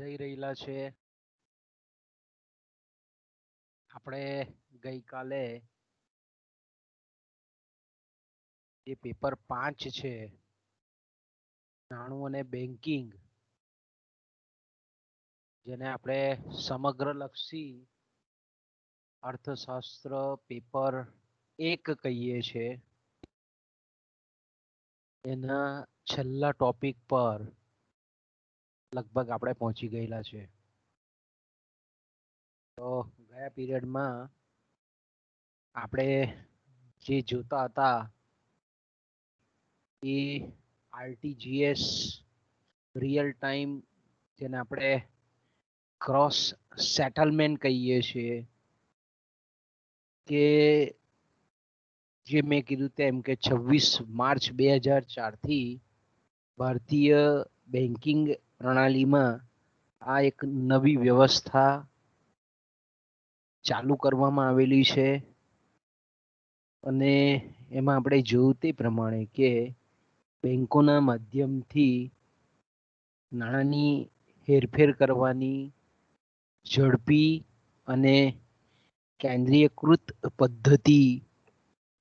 જઈ રહેલા છે. આપણે ગઈકાલે જે પેપર 5 છે નાણું અને બેંકિંગ, જેને આપણે સમગ્ર લક્ષી અર્થશાસ્ત્ર પેપર 1 કહીએ છે, એના છેલ્લા ટોપિક પર લગભગ આપણે પહોંચી ગયેલા છે. તો ગયા પીરિયડમાં આપણે જે જોતા હતા એ આરટીજીએસ રિયલ ટાઈમ, જેને આપણે ક્રોસ સેટલમેન્ટ કહીએ છીએ, કે જે મેં કીધું તેમ કે 26 માર્ચ 2004 થી ભારતીય બેન્કિંગ પ્રણાલીમાં આ એક નવી વ્યવસ્થા ચાલુ કરવામાં આવેલી છે. અને એમાં આપણે જોયું તે પ્રમાણે કે બેંકોના માધ્યમથી નાણાંની હેરફેર કરવાની ઝડપી અને કેન્દ્રીયકૃત પદ્ધતિ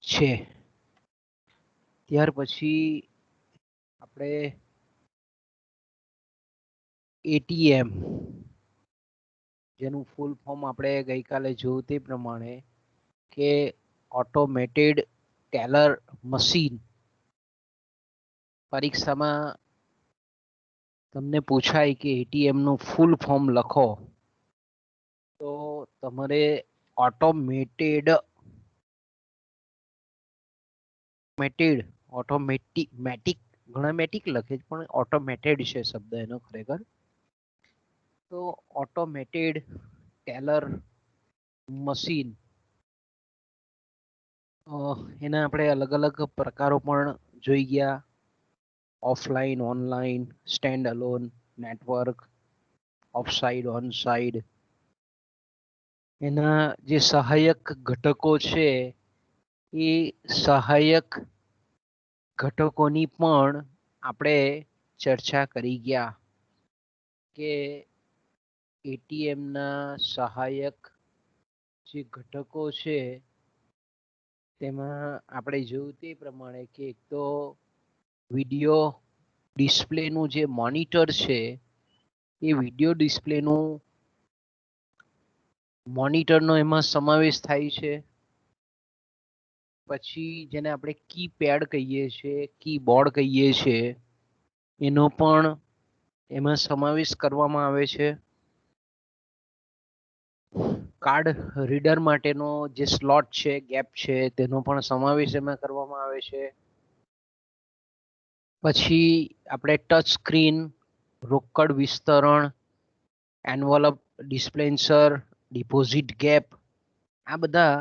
છે. ત્યાર પછી આપણે એટીએમ, જેનું ફૂલ ફોર્મ આપણે ગઈકાલે જોયું તે પ્રમાણે કે ઓટોમેટેડ ટેલર મશીન. પરીક્ષામાં તમને પૂછાય કે એટીએમ નું ફૂલ ફોર્મ લખો, તો તમારે ઓટોમેટેડ ઓટોમેટિક ઘણા મેટિક લખે છે પણ ઓટોમેટેડ છે શબ્દ એનો ખરેખર. તો ઓટોમેટેડ ટેલર મશીન, એના આપણે અલગ અલગ પ્રકારો પણ જોઈ ગયા. Offline, online, stand alone, network, offside, onside. એના જે સહાયક ઘટકો છે એ સહાયક ઘટકોની પણ આપણે ચર્ચા કરી ગયા કે એટીએમ ના સહાયક જે ઘટકો છે તેમાં આપણે જોયું તે પ્રમાણે કે એક તો વિડીયો ડિસ્પ્લેનું જે મોનિટર છે એ વિડીયો ડિસ્પ્લેનું મોનિટરનો એમાં સમાવેશ થાય છે. પછી જેને આપણે કીપેડ કહીએ છીએ, કીબોર્ડ કહીએ છીએ, એનો પણ એમાં સમાવેશ કરવામાં આવે છે. કાર્ડ રીડર માટેનો જે સ્લોટ છે, ગેપ છે, તેનો પણ સમાવેશ એમાં કરવામાં આવે છે. પછી આપણે ટચ સ્ક્રીન, રોકડ વિસ્તરણ, એન્વલપ ડિસ્પેન્સર, ડિપોઝિટ ગેપ, આ બધા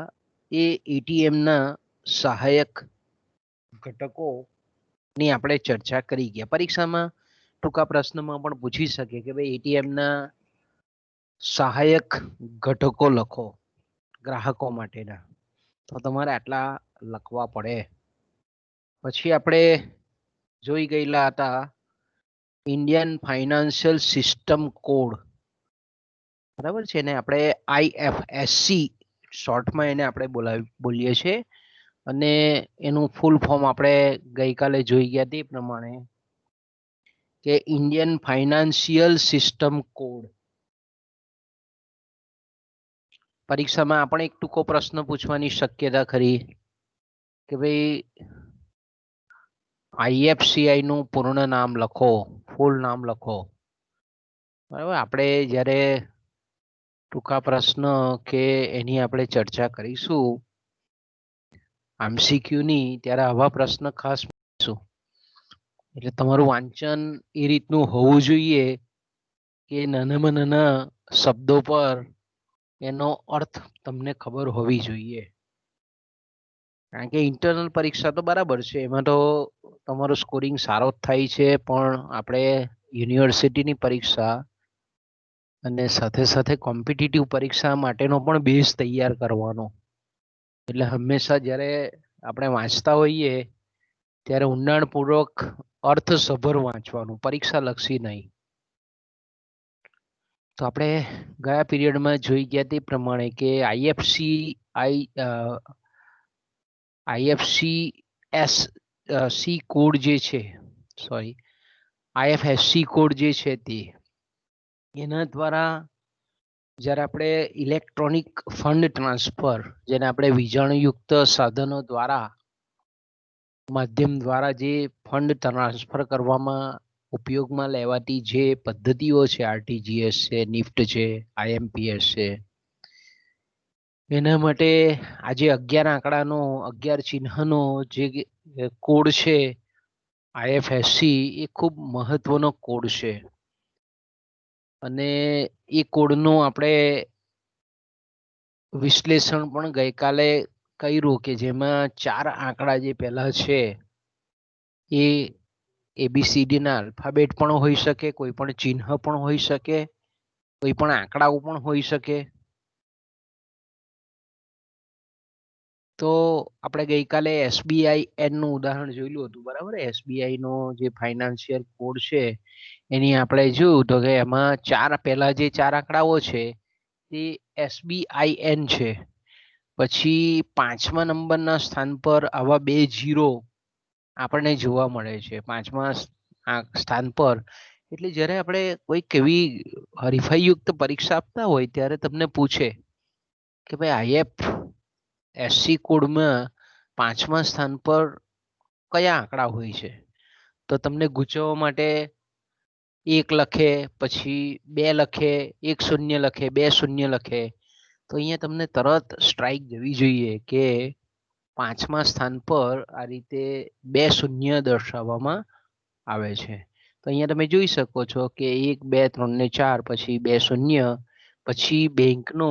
એ એટીએમના સહાયક ઘટકોની આપણે ચર્ચા કરી ગયા. પરીક્ષામાં ટૂંકા પ્રશ્નમાં પણ પૂછી શકે કે ભાઈ એટીએમના સહાયક ઘટકો લખો ગ્રાહકો માટેના, તો તમારે આટલા લખવા પડે. પછી આપણે જોઈ ગયેલા હતા ઇન્ડિયન ફાઇનાન્શિયલ સિસ્ટમ કોડ, બરાબર છે ને, આપણે આઈએફએસસી શોર્ટમાં એને આપણે બોલીએ છીએ. અને એનું ફૂલ ફોર્મ આપણે ગઈકાલે જોઈ ગયા તે પ્રમાણે કે ઇન્ડિયન ફાઇનાન્શિયલ સિસ્ટમ કોડ. પરીક્ષામાં આપણે એક ટૂંકો પ્રશ્ન પૂછવાની શક્યતા ખરી કે ભાઈ આઈએફસીઆઈ નું પૂર્ણ નામ લખો, ફૂલ નામ લખો. બરાબર, આપણે જ્યારે ટૂંકા પ્રશ્ન કે એની આપણે ચર્ચા કરીશું એમસીક્યુની, ત્યારે આવા પ્રશ્ન ખાસ પૂછીશું. એટલે તમારું વાંચન એ રીતનું હોવું જોઈએ કે નાનામાં નાના શબ્દો પર એનો અર્થ તમને ખબર હોવી જોઈએ. કારણ કે ઇન્ટરનલ પરીક્ષા તો બરાબર છે, એમાં તો તમારો સ્કોરિંગ સારો જ થાય છે, પણ આપણે યુનિવર્સિટીની પરીક્ષા અને સાથે સાથે કોમ્પિટિટિવ પરીક્ષા માટેનો પણ બેઝ તૈયાર કરવાનો. એટલે હંમેશા જ્યારે આપણે વાંચતા હોઈએ ત્યારે ઊંડાણપૂર્વક અર્થસભર વાંચવાનું, પરીક્ષા લક્ષી નહીં. તો આપણે ગયા પીરિયડમાં જોઈ ગયા તે પ્રમાણે કે આઈએફએસસી કોડ જે છે, સોરી આઈએફએસસી કોડ જે છે તે એના દ્વારા જ્યારે આપણે ઇલેક્ટ્રોનિક ફંડ ટ્રાન્સફર, જેને આપણે વીજાણુયુક્ત સાધનો દ્વારા માધ્યમ દ્વારા જે ફંડ ટ્રાન્સફર કરવામાં ઉપયોગમાં લેવાતી જે પદ્ધતિઓ છે, આરટીજીએસ છે, નિફ્ટ છે, આઈએમપીએસ છે, એના માટે આજે 11 આંકડાનો 11 ચિહ્નનો જે કોડ છે આઈએફએસસી, એ ખૂબ મહત્વનો કોડ છે. અને એ કોડનું આપણે વિશ્લેષણ પણ ગઈકાલે કર્યું કે જેમાં 4 આંકડા જે પહેલા છે એ ABCD ના આલ્ફાબેટ પણ હોઈ શકે, કોઈ પણ ચિહ્ન પણ હોઈ શકે, કોઈ પણ આંકડાઓ પણ હોઈ શકે. તો આપણે ગઈકાલે SBIN નું ઉદાહરણ જોયેલું હતું, બરાબર. SBI નો જે ફાઇનાન્શિયલ કોડ છે એની આપણે જોયું તો કે એમાં પહેલા જે 4 આંકડાઓ છે તે SBIN છે. પછી 5મા નંબરના સ્થાન પર આવા 2 0 આપણને જોવા મળે છે 5મા સ્થાન પર. એટલે જ્યારે આપણે કોઈક એવી હરીફાઈયુક્ત પરીક્ષા આપતા હોય ત્યારે તમને પૂછે કે ભાઈ આઈએફએસસી કોડમાં 5મા સ્થાન પર કયા આંકડા હોય છે, તો તમને ગૂંચવવા માટે 1 લખે, પછી 2 લખે, 1 શૂન્ય લખે, 2 શૂન્ય લખે, તો અહીંયા તમને તરત સ્ટ્રાઇક જવી જોઈએ કે 5મા સ્થાન પર આ રીતે 2 શૂન્ય દર્શાવવામાં આવે છે. તો અહીંયા તમે જોઈ શકો છો કે 1, 2, 3 ને 4, પછી 2 શૂન્ય, પછી બેંકનો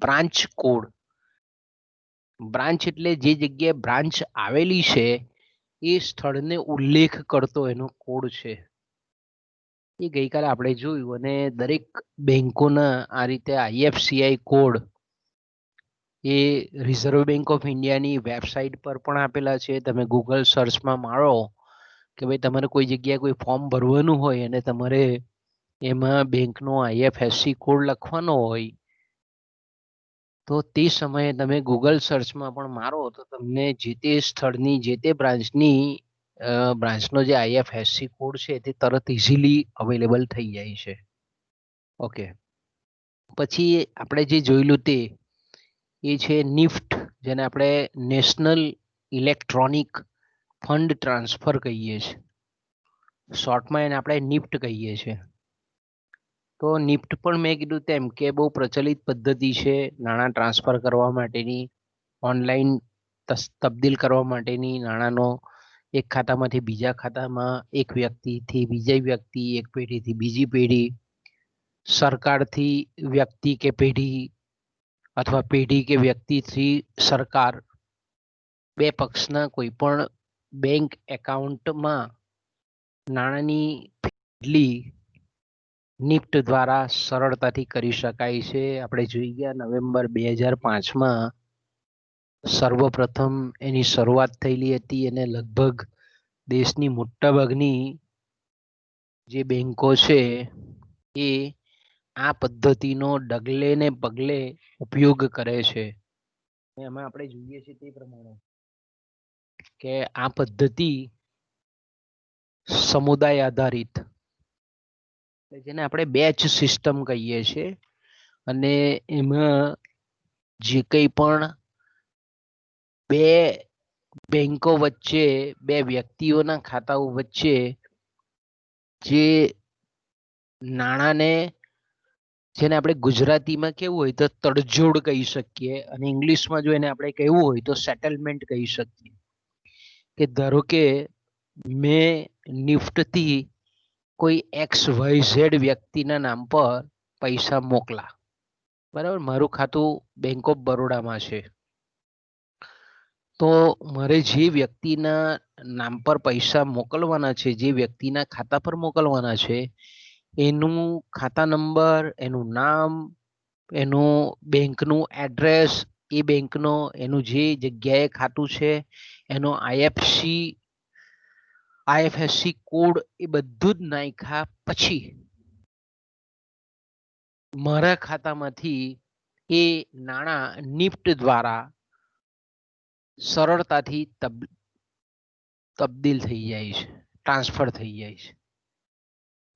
બ્રાન્ચ કોડ. બ્રાન્ચ એટલે જે જગ્યાએ બ્રાન્ચ આવેલી છે એ સ્થળને ઉલ્લેખ કરતો એનો કોડ છે. એ ગઈકાલે આપણે જોયું. અને દરેક બેંકોના આ રીતે IFSCI code A reserve bank of ઇન્ડિયાની વેબસાઇટ પર પણ આપેલા છે. તમે ગૂગલ સર્ચમાં મારો કે ભાઈ તમારે કોઈ જગ્યાએ કોઈ ફોર્મ ભરવાનું હોય અને તમારે એમાં બેંકનો IFSCI કોડ લખવાનો હોય તો તે સમયે તમે ગૂગલ સર્ચમાં પણ મારો તો તમને જે તે સ્થળની જે તે બ્રાન્ચનો જે IFSCI કોડ છે તે તરત ઇઝીલી અવેલેબલ થઈ જાય છે. ઓકે, પછી આપણે જે જોયેલું તે એ છે નિફ્ટ, જેને આપણે નેશનલ ઇલેક્ટ્રોનિક ફંડ ટ્રાન્સફર કહીએ છીએ. શોર્ટમાં એને આપણે નિફ્ટ કહીએ છીએ. તો નિફ્ટ પણ મેં કીધું તેમ કે બહુ પ્રચલિત પદ્ધતિ છે નાણાં ટ્રાન્સફર કરવા માટેની, ઓનલાઈન તબદીલ કરવા માટેની, નાણાંનો એક ખાતામાંથી બીજા ખાતામાં, એક વ્યક્તિથી બીજી વ્યક્તિ, એક પેઢીથી બીજી પેઢી, સરકારથી વ્યક્તિ કે પેઢી અથવા પેઢી કે વ્યક્તિથી સરકાર, બે પક્ષના કોઈ પણ બેંક એકાઉન્ટમાં નાણાંની ફેરબદલી નિફ્ટ દ્વારા સરળતાથી કરી શકાય છે. આપણે જોઈ ગયા નવેમ્બર 2005માં સર્વપ્રથમ એની શરૂઆત થયેલી હતી અને લગભગ દેશની મોટાભાગની જે બેંકો છે એ આ પદ્ધતિનો ડગલે ને પગલે ઉપયોગ કરે છે. એમાં આપણે જોઈએ છીએ તે પ્રમાણે કે આ પદ્ધતિ સમુદાય આધારિત, જેને આપણે બેચ સિસ્ટમ કહીએ છીએ, અને એમાં જે કંઈ પણ બે બેંકો વચ્ચે, બે વ્યક્તિઓના ખાતાઓ વચ્ચે જે નાણાંને, જેને આપણે ગુજરાતીમાં કેવું હોય તો તડજોડ કહી શકીએ અને ઇંગ્લિશમાં જો એને આપણે કહેવું હોય તો સેટલમેન્ટ કહી શકીએ. કે ધારો કે મેં નિફ્ટથી કોઈ XYZ વ્યક્તિના નામ પર પૈસા મોકલા, બરાબર. મારું ખાતું બેંક ઓફ બરોડામાં છે, તો મારે જે વ્યક્તિના નામ પર પૈસા મોકલવાના છે, જે વ્યક્તિના ખાતા પર મોકલવાના છે, એનું ખાતા નંબર, એનું નામ, એનું બેંકનું એડ્રેસ, એ બેંકનો એનું જે જગ્યાએ ખાતું છે એનો IFSC કોડ, એ બધું જ નાખ્યા પછી મારા ખાતામાંથી એ નાણાં નિફ્ટ દ્વારા સરળતાથી તબદીલ થઈ જાય છે, ટ્રાન્સફર થઈ જાય છે.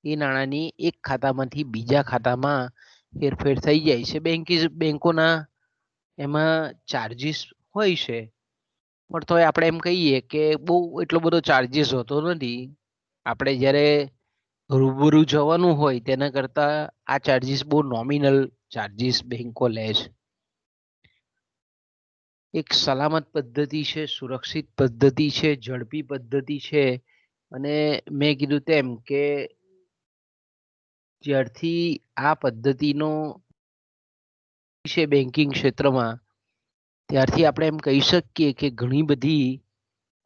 એ નાણાંની એક ખાતામાંથી બીજા ખાતામાં હેરફેર થઈ જાય છે. બેંકોના એમાં ચાર્જીસ હોય છે, પણ તો આપણે એમ કહીએ કે બહુ એટલો બધો ચાર્જીસ હોતો નથી. આપણે જ્યારે રૂબરૂ જવાનું હોય તેના કરતા આ ચાર્જીસ બહુ નોમિનલ ચાર્જીસ બેંકો લે છે. એક સલામત પદ્ધતિ છે, સુરક્ષિત પદ્ધતિ છે, ઝડપી પદ્ધતિ છે. અને મેં કીધું તેમ કે જ્યારથી આ પદ્ધતિનો છે બેન્કિંગ ક્ષેત્રમાં, ત્યારથી આપણે એમ કહી શકીએ કે ઘણી બધી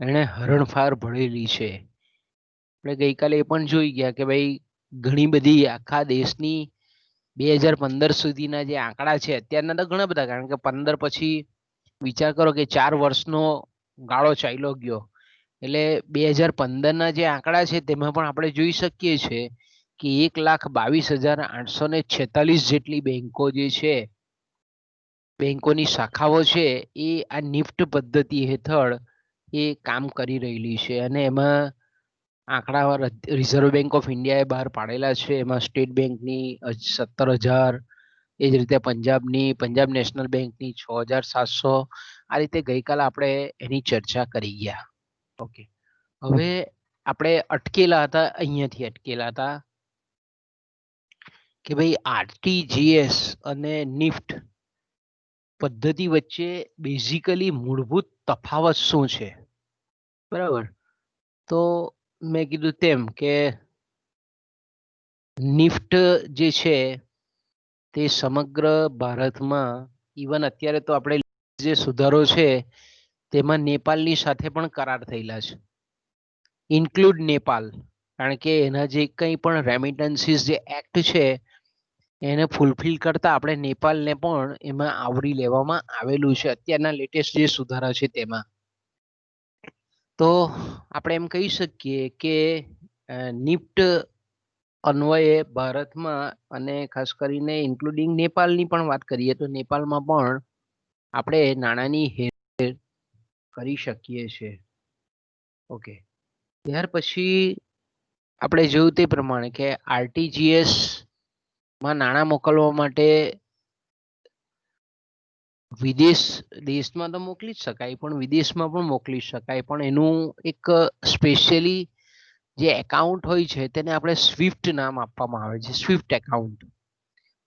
એણે હરણફાર ભળેલી છે. આપણે ગઈકાલે એ પણ જોઈ ગયા કે ભાઈ ઘણી બધી આખા દેશની 2015 સુધીના જે આંકડા છે, અત્યારના તો ઘણા બધા, કારણ કે 15 પછી વિચાર કરો કે 4 વર્ષનો ગાળો ચાલ્યો ગયો, એટલે 2015ના જે આંકડા છે તેમાં પણ આપણે જોઈ શકીએ છીએ કે 1,22,846 જેટલી બેંકો જે છે, બેંકોની શાખાઓ છે, એ આ નિફ્ટ પદ્ધતિ હેઠળ એ કામ કરી રહેલી છે. અને એમાં આંકડા રિઝર્વ બેંક ઓફ ઇન્ડિયાએ બહાર પાડેલા છે. એમાં સ્ટેટ બેંકની 17,000, એ જ રીતે પંજાબ નેશનલ બેંકની 6,700. આ રીતે ગઈકાલે આપણે એની ચર્ચા કરી ગયા. ઓકે, હવે આપણે અટકેલા હતા, અહીંયાથી અટકેલા હતા કે ભાઈ આરટીજીએસ અને નિફ્ટ પદ્ધતિ વચ્ચે બેઝિકલી મૂળભૂત તફાવત શું છે, બરાબર? તો મેં કીધું તેમ કે નિફ્ટ જે છે તે સમગ્ર ભારતમાં, ઇવન અત્યારે તો આપણે જે સુધારો છે તેમાં નેપાળની સાથે પણ કરાર થયેલા છે, ઇન્ક્લુડ નેપાળ, કારણ કે એના જે કંઈ પણ રેમિટન્સીસ જે એક્ટ છે એને ફૂલફિલ કરતા આપણે નેપાળને પણ એમાં આવરી લેવામાં આવેલું છે અત્યારના લેટેસ્ટ જે સુધારા છે તેમાં. તો આપણે એમ કહી શકીએ કે નિફ્ટ અન્વયે ભારતમાં, અને ખાસ કરીને ઇન્ક્લુડિંગ નેપાળની પણ વાત કરીએ તો નેપાળમાં પણ આપણે નાણાંની હેરફેર કરી શકીએ છીએ. ઓકે, ત્યાર પછી આપણે જોયું તે પ્રમાણે કે આરટીજીએસ માં નાણાં મોકલવા માટે દેશમાં તો મોકલી જ શકાય, પણ વિદેશમાં પણ મોકલી શકાય, પણ એનું એક સ્પેશિયલી જે એકાઉન્ટ હોય છે તેને આપણે સ્વિફ્ટ નામ આપવામાં આવે છે, સ્વિફ્ટ એકાઉન્ટ.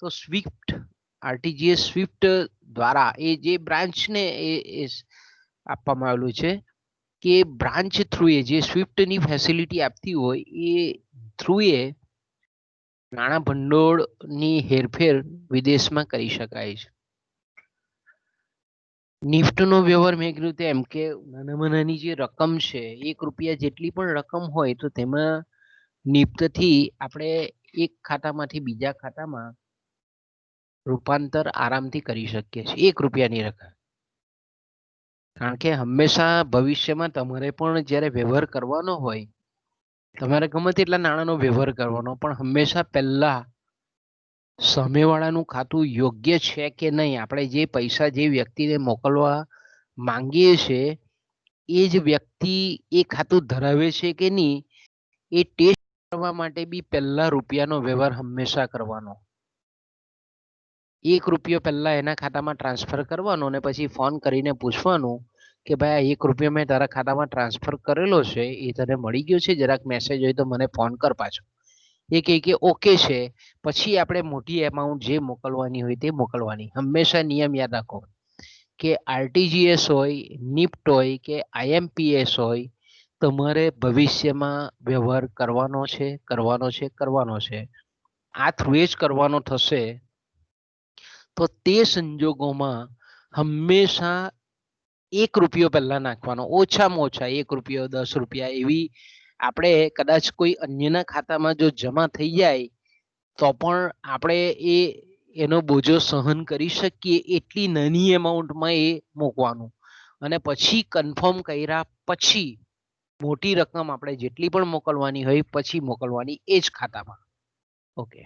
તો સ્વિફ્ટ, આરટીજીએસ સ્વિફ્ટ દ્વારા એ જે બ્રાન્ચને એ આપવામાં આવેલું છે કે બ્રાન્ચ થ્રુ એ જે સ્વિફ્ટની ફેસિલિટી આપતી હોય એ થ્રુ એ નાણાં ભંડોળની હેરફેર વિદેશમાં કરી શકાય છે. નિફ્ટનો વ્યવહાર મેં કીધું તેમ કે નાનામાં નાની જે રકમ છે, ₹1 જેટલી પણ રકમ હોય તો તેમાં નિફ્ટથી આપણે એક ખાતામાંથી બીજા ખાતામાં રૂપાંતર આરામથી કરી શકીએ છીએ, ₹1ની રકમ. કારણ કે હંમેશા ભવિષ્યમાં તમારે પણ જ્યારે વ્યવહાર કરવાનો હોય, તમારે ગમે તેટલા નાણાંનો વ્યવહાર કરવાનો, પણ હંમેશા પહેલા સામેવાળાનું ખાતું યોગ્ય છે કે નહીં, આપણે જે પૈસા જે વ્યક્તિને મોકલવા માંગીએ છીએ એ જ વ્યક્તિ એ ખાતું ધરાવે છે કે નહીં, એ ટેસ્ટ કરવા માટે બી પહેલા રૂપિયાનો વ્યવહાર હંમેશા કરવાનો. ₹1 પહેલા એના ખાતામાં ટ્રાન્સફર કરવાનો અને પછી ફોન કરીને પૂછવાનું કે ભાઈ આ ₹1 મેં તારા ખાતામાં ટ્રાન્સફર કરેલો છે, એ તને મળી ગયો છે? જરાક મેસેજ હોય તો મને ફોન કર પાછો. એ કહે કે ઓકે છે. પછી આપણે મોટી એમાઉન્ટ જે મોકલવાની હોય તે મોકલવાની. હંમેશા નિયમ યાદ રાખો કે આરટીજીએસ હોય, નિફ્ટ હોય કે આઈએમપીએસ હોય, તમારે ભવિષ્યમાં વ્યવહાર કરવાનો છે, કરવાનો છે, કરવાનો છે. આ થ્રુ જ કરવાનો થશે. તો તે સંજોગોમાં હંમેશા ₹1 પહેલા નાખવાનો, ઓછામાં ઓછા ₹1, ₹10 એવી આપણે કદાચ કોઈ અન્યના ખાતામાં જો જમા થઈ જાય તો પણ આપણે એનો બોજો સહન કરી શકીએ એટલી નાની એમાઉન્ટમાં એ મૂકવાનું, અને પછી કન્ફર્મ કર્યા પછી મોટી રકમ આપણે જેટલી પણ મોકલવાની હોય પછી મોકલવાની એ જ ખાતામાં. ઓકે,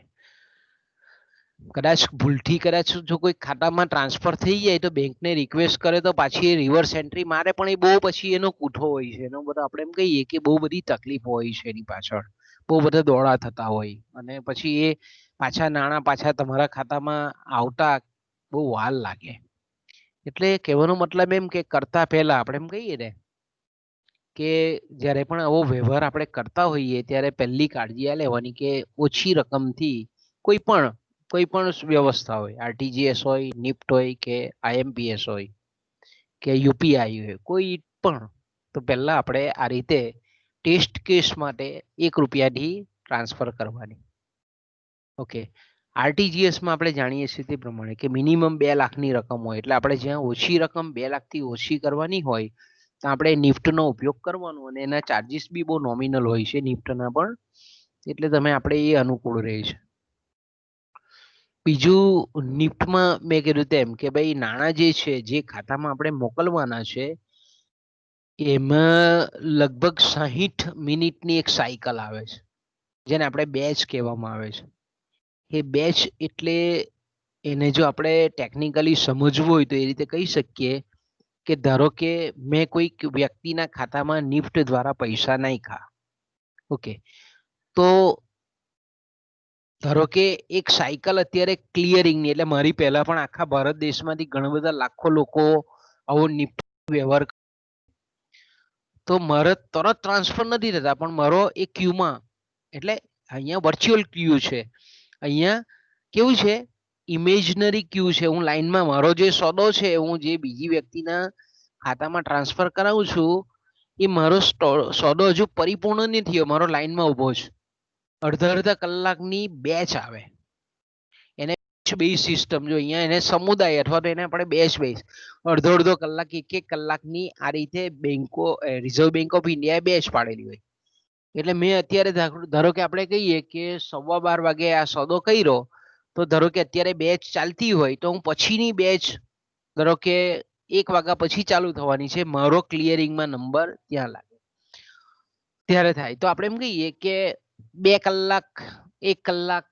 કદાચ ભૂલથી કદાચ જો કોઈ ખાતામાં ટ્રાન્સફર થઈ જાય તો બેંકને રિક્વેસ્ટ કરે તો પાછી રિવર્સ એન્ટ્રી મારે, પણ એ બહુ પછી એનો કૂઠો હોય છે, એનો બધો આપણે એમ કહીએ કે બહુ બધી તકલીફો હોય છે એની પાછળ, બહુ બધા દોડા થતા હોય, અને પછી એ પાછા નાણાં પાછા તમારા ખાતામાં આવતા બહુ વાર લાગે. એટલે કહેવાનો મતલબ એમ કે કરતા પહેલા આપણે એમ કહીએ ને કે જ્યારે પણ આવો વ્યવહાર આપણે કરતા હોઈએ ત્યારે પહેલી કાળજી આ લેવાની કે ઓછી રકમથી કોઈ પણ વ્યવસ્થા હોય, આરટીજીએસ હોય, નિફ્ટ હોય કે આઈએમપીએસ હોય કે યુપીઆઈ હોય, કોઈ પણ, તો પહેલા આપણે આ રીતે ટેસ્ટ કેસ માટે ₹1થી ટ્રાન્સફર કરવાની. ઓકે, આરટીજીએસમાં આપણે જાણીએ છીએ તે પ્રમાણે કે મિનિમમ 2 લાખની રકમ હોય, એટલે આપણે જ્યાં ઓછી રકમ 2 લાખથી ઓછી કરવાની હોય તો આપણે નિફ્ટનો ઉપયોગ કરવાનો, અને એના ચાર્જિસ બી બહુ નોમિનલ હોય છે નિફ્ટના પણ, એટલે તમે આપણે એ અનુકૂળ રહે છે. બીજું નિફ્ટમાં મેં કીધું તેમ કે ભાઈ નાણાં જે છે જે ખાતામાં આપણે મોકલવાના છે એમાં લગભગ 60 મિનિટની એક સાયકલ આવે છે, જેને આપણે બેચ કહેવામાં આવે છે. એ બેચ એટલે એને જો આપણે ટેકનિકલી સમજવું હોય તો એ રીતે કહી શકીએ કે ધારો કે મેં કોઈક વ્યક્તિના ખાતામાં નિફ્ટ દ્વારા પૈસા નાખ્યા, ઓકે, તો ધારો કે એક સાયકલ અત્યારે ક્લિયરિંગની, એટલે મારી પહેલા પણ આખા ભારત દેશમાંથી ઘણા બધા લાખો લોકો આવો નિફ્ટ વ્યવહાર, તો મારે તરત ટ્રાન્સફર નથી થતા, પણ મારો એ ક્યુમાં, એટલે અહીંયા વર્ચ્યુઅલ ક્યુ છે, અહીંયા કેવું છે ઇમેજનરી ક્યુ છે, હું લાઈનમાં મારો જે સોદો છે હું જે બીજી વ્યક્તિના ખાતામાં ટ્રાન્સફર કરાવું છું એ મારો સોદો હજુ પરિપૂર્ણ નથી થયો, મારો લાઈનમાં ઊભો છે, અડધા કલાકની બેચ આવે, એને બેઝ સિસ્ટમ, જો અહીંયા એને સમુદાય અથવા તો એને આપણે બેઝ અડધો કલાક, એક કલાકની આ રીતે બેંકો, રિઝર્વ બેંક ઓફ ઇન્ડિયાએ બેચ પાડેલી હોય. એટલે મેં અત્યારે ધારો કે આપણે કહીએ કે 12:15 વાગે આ સોદો કર્યો, તો ધારો કે અત્યારે બેચ ચાલતી હોય તો હું પછીની બેચ ધારો કે 1 વાગ્યા પછી ચાલુ થવાની છે, મારો ક્લિયરિંગમાં નંબર ત્યાં લાગે ત્યારે થાય, તો આપણે એમ કહીએ કે 2 કલાક, 1 કલાક,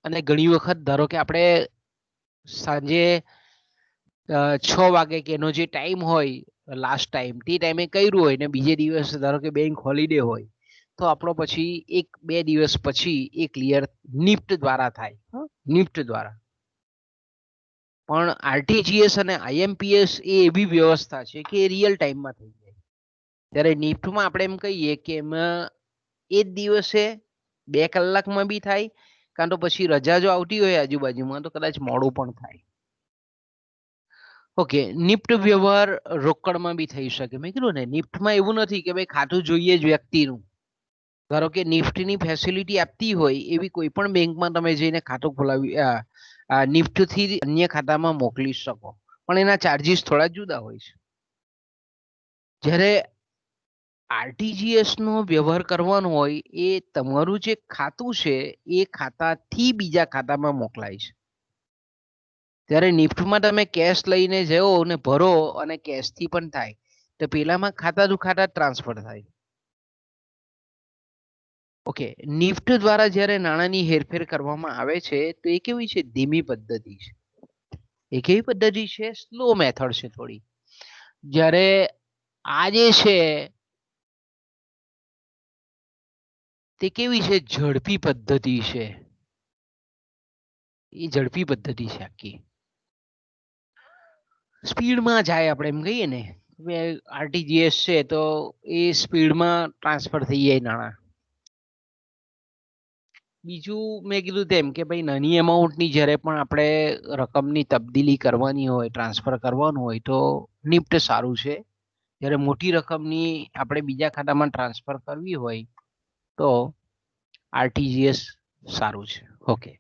અને ઘણી વખત ધારો કે આપણે સાંજે 6 વાગે કે એનો જે ટાઈમ હોય લાસ્ટ ટાઈમ, તે ટાઈમે કર્યું હોય ને બીજે દિવસ ધારો કે બેંક હોલિડે હોય, તો આપણો પછી 1-2 દિવસ પછી એ ક્લિયર નિફ્ટ દ્વારા થાય, નિફ્ટ દ્વારા. પણ આરટીજીએસ અને આઈએમપીએસ એ એવી વ્યવસ્થા છે કે એ રિયલ ટાઈમમાં થઈ જાય. ત્યારે નિફ્ટમાં આપણે એમ કહીએ કે એમાં એ જ દિવસે 2 કલાકમાં બી થાય, કાં તો પછી રજા જો આવતી હોય આજુબાજુમાં તો કદાચ મોડું પણ થાય. ઓકે, નિફ્ટ વ્યવહાર રોકડમાં બી થઈ શકે. મેં કીધું ને નિફ્ટમાં એવું નથી કે ભાઈ ખાતું જોઈએ જ વ્યક્તિનું. ધારો કે નિફ્ટની ફેસિલિટી આપતી હોય એવી કોઈ પણ બેંકમાં તમે જઈને ખાતું ખોલાવી નિફ્ટથી અન્ય ખાતામાં મોકલી શકો, પણ એના ચાર્જિસ થોડા જુદા હોય છે. જ્યારે આરટીજીએસ નો વ્યવહાર કરવાનો હોય એ તમારું જે ખાતું છે એ ખાતાથી બીજા ખાતામાં મોકલાય છે. ત્યારે નિફ્ટમાં તમે કેશ લઈને જાઓ અને ભરો અને કેશથી પણ થાય, તો પેલામાં ખાતા ટુ ખાતા ટ્રાન્સફર થાય. ઓકે, નિફ્ટ દ્વારા જ્યારે નાણાંની હેરફેર કરવામાં આવે છે તો એ કેવી છે, ધીમી પદ્ધતિ છે. એ કેવી પદ્ધતિ છે, સ્લો મેથડ છે થોડી. જ્યારે આ જે છે તે કેવી છે, ઝડપી પદ્ધતિ છે. એ ઝડપી પદ્ધતિ છે આખી, સ્પીડમાં જાય, આપણે એમ કહીએ ને આરટીજીએસ છે તો એ સ્પીડમાં ટ્રાન્સફર થઈ જાય નાણાં. બીજું મેં કીધું તેમ કે ભાઈ નાની અમાઉન્ટની જ્યારે પણ આપણે રકમની તબદીલી કરવાની હોય, ટ્રાન્સફર કરવાનું હોય તો નિફ્ટ સારું છે. જ્યારે મોટી રકમની આપણે બીજા ખાતામાં ટ્રાન્સફર કરવી હોય તો આરટીજીએસ સારું છે. ઓકે,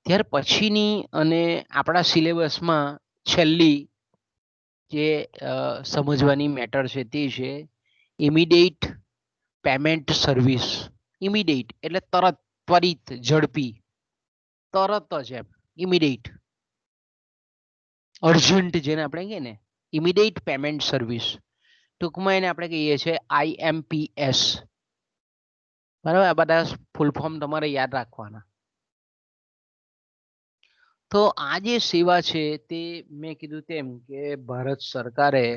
ત્યાર પછીની અને આપણા સિલેબસમાં છેલ્લી જે સમજવાની મેટર છે તે છે ઇમિડિયેટ પેમેન્ટ સર્વિસ. ઇમિડિયેટ એટલે તરત, ત્વરિત, ઝડપી, તરત જ, એમ ઇમિડિયેટ, અર્જન્ટ જેને આપણે કહીએ ને, ઇમિડિયેટ પેમેન્ટ સર્વિસ, ટૂંકમાં એને આપણે કહીએ છીએ આઈએમપીએસ. બરાબર, આ બધા ફૂલ ફોર્મ તમારે યાદ રાખવાના. તો આ જે સેવા છે તે મેં કીધું તેમ કે ભારત સરકારે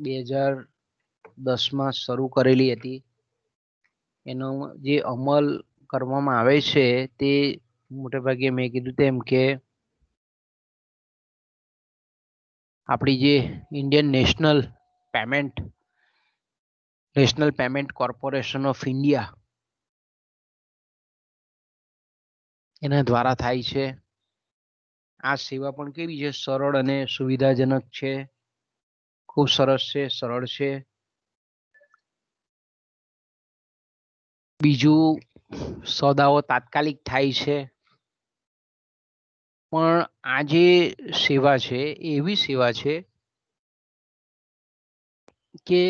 2010માં શરૂ કરેલી હતી. એનો જે અમલ કરવામાં આવે છે તે મોટે ભાગે મેં કીધું તેમ કે આપણી જે Indian national payment corporation of India એના દ્વારા થાય છે. આ સેવા પણ કેવી છે, સરળ અને સુવિધાજનક છે, ખૂબ સરસ છે, સરળ છે. બીજું, સોદાઓ તાત્કાલિક થાય છે. પણ આ જે સેવા છે એવી સેવા છે કે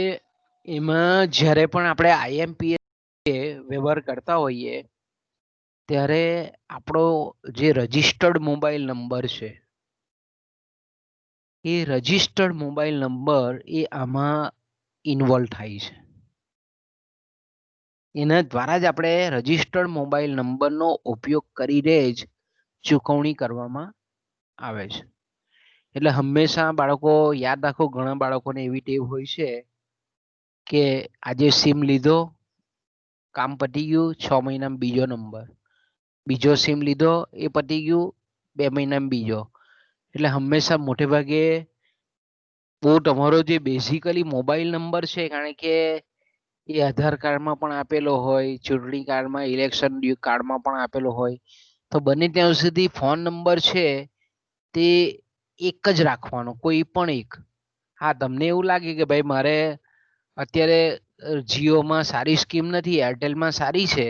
એમાં જ્યારે પણ આપણે આઈએમપીએસ વ્યવહાર કરતા હોઈએ ત્યારે આપણો જે રજિસ્ટર્ડ મોબાઈલ નંબર છે એ રજિસ્ટર્ડ મોબાઈલ નંબર એ આમાં ઇન્વોલ્વ થાય છે. એના દ્વારા જ આપણે રજિસ્ટર્ડ મોબાઈલ નંબરનો ઉપયોગ કરીને જ ચૂકવણી કરવામાં આવે છે. એટલે હંમેશા બાળકો યાદ રાખો, ઘણા બાળકોને એવી ટેવ હોય છે કે આજે સિમ લીધો, કામ પતી ગયું, 6 મહિનામાં બીજો નંબર, બીજો સિમ લીધો, એ પતી ગયું, 2 મહિનામાં બીજો. એટલે હંમેશા મોટે ભાગે બહુ તમારો જે બેઝિકલી મોબાઈલ નંબર છે, કારણ કે એ આધાર કાર્ડમાં પણ આપેલો હોય, ચૂંટણી કાર્ડમાં, ઇલેક્શન કાર્ડમાં પણ આપેલો હોય, તો બને ત્યાં સુધી ફોન નંબર છે તે એક જ રાખવાનો, કોઈ પણ એક. હા, તમને એવું લાગે કે ભાઈ મારે અત્યારે જીઓમાં સારી સ્કીમ નથી, એરટેલમાં સારી છે,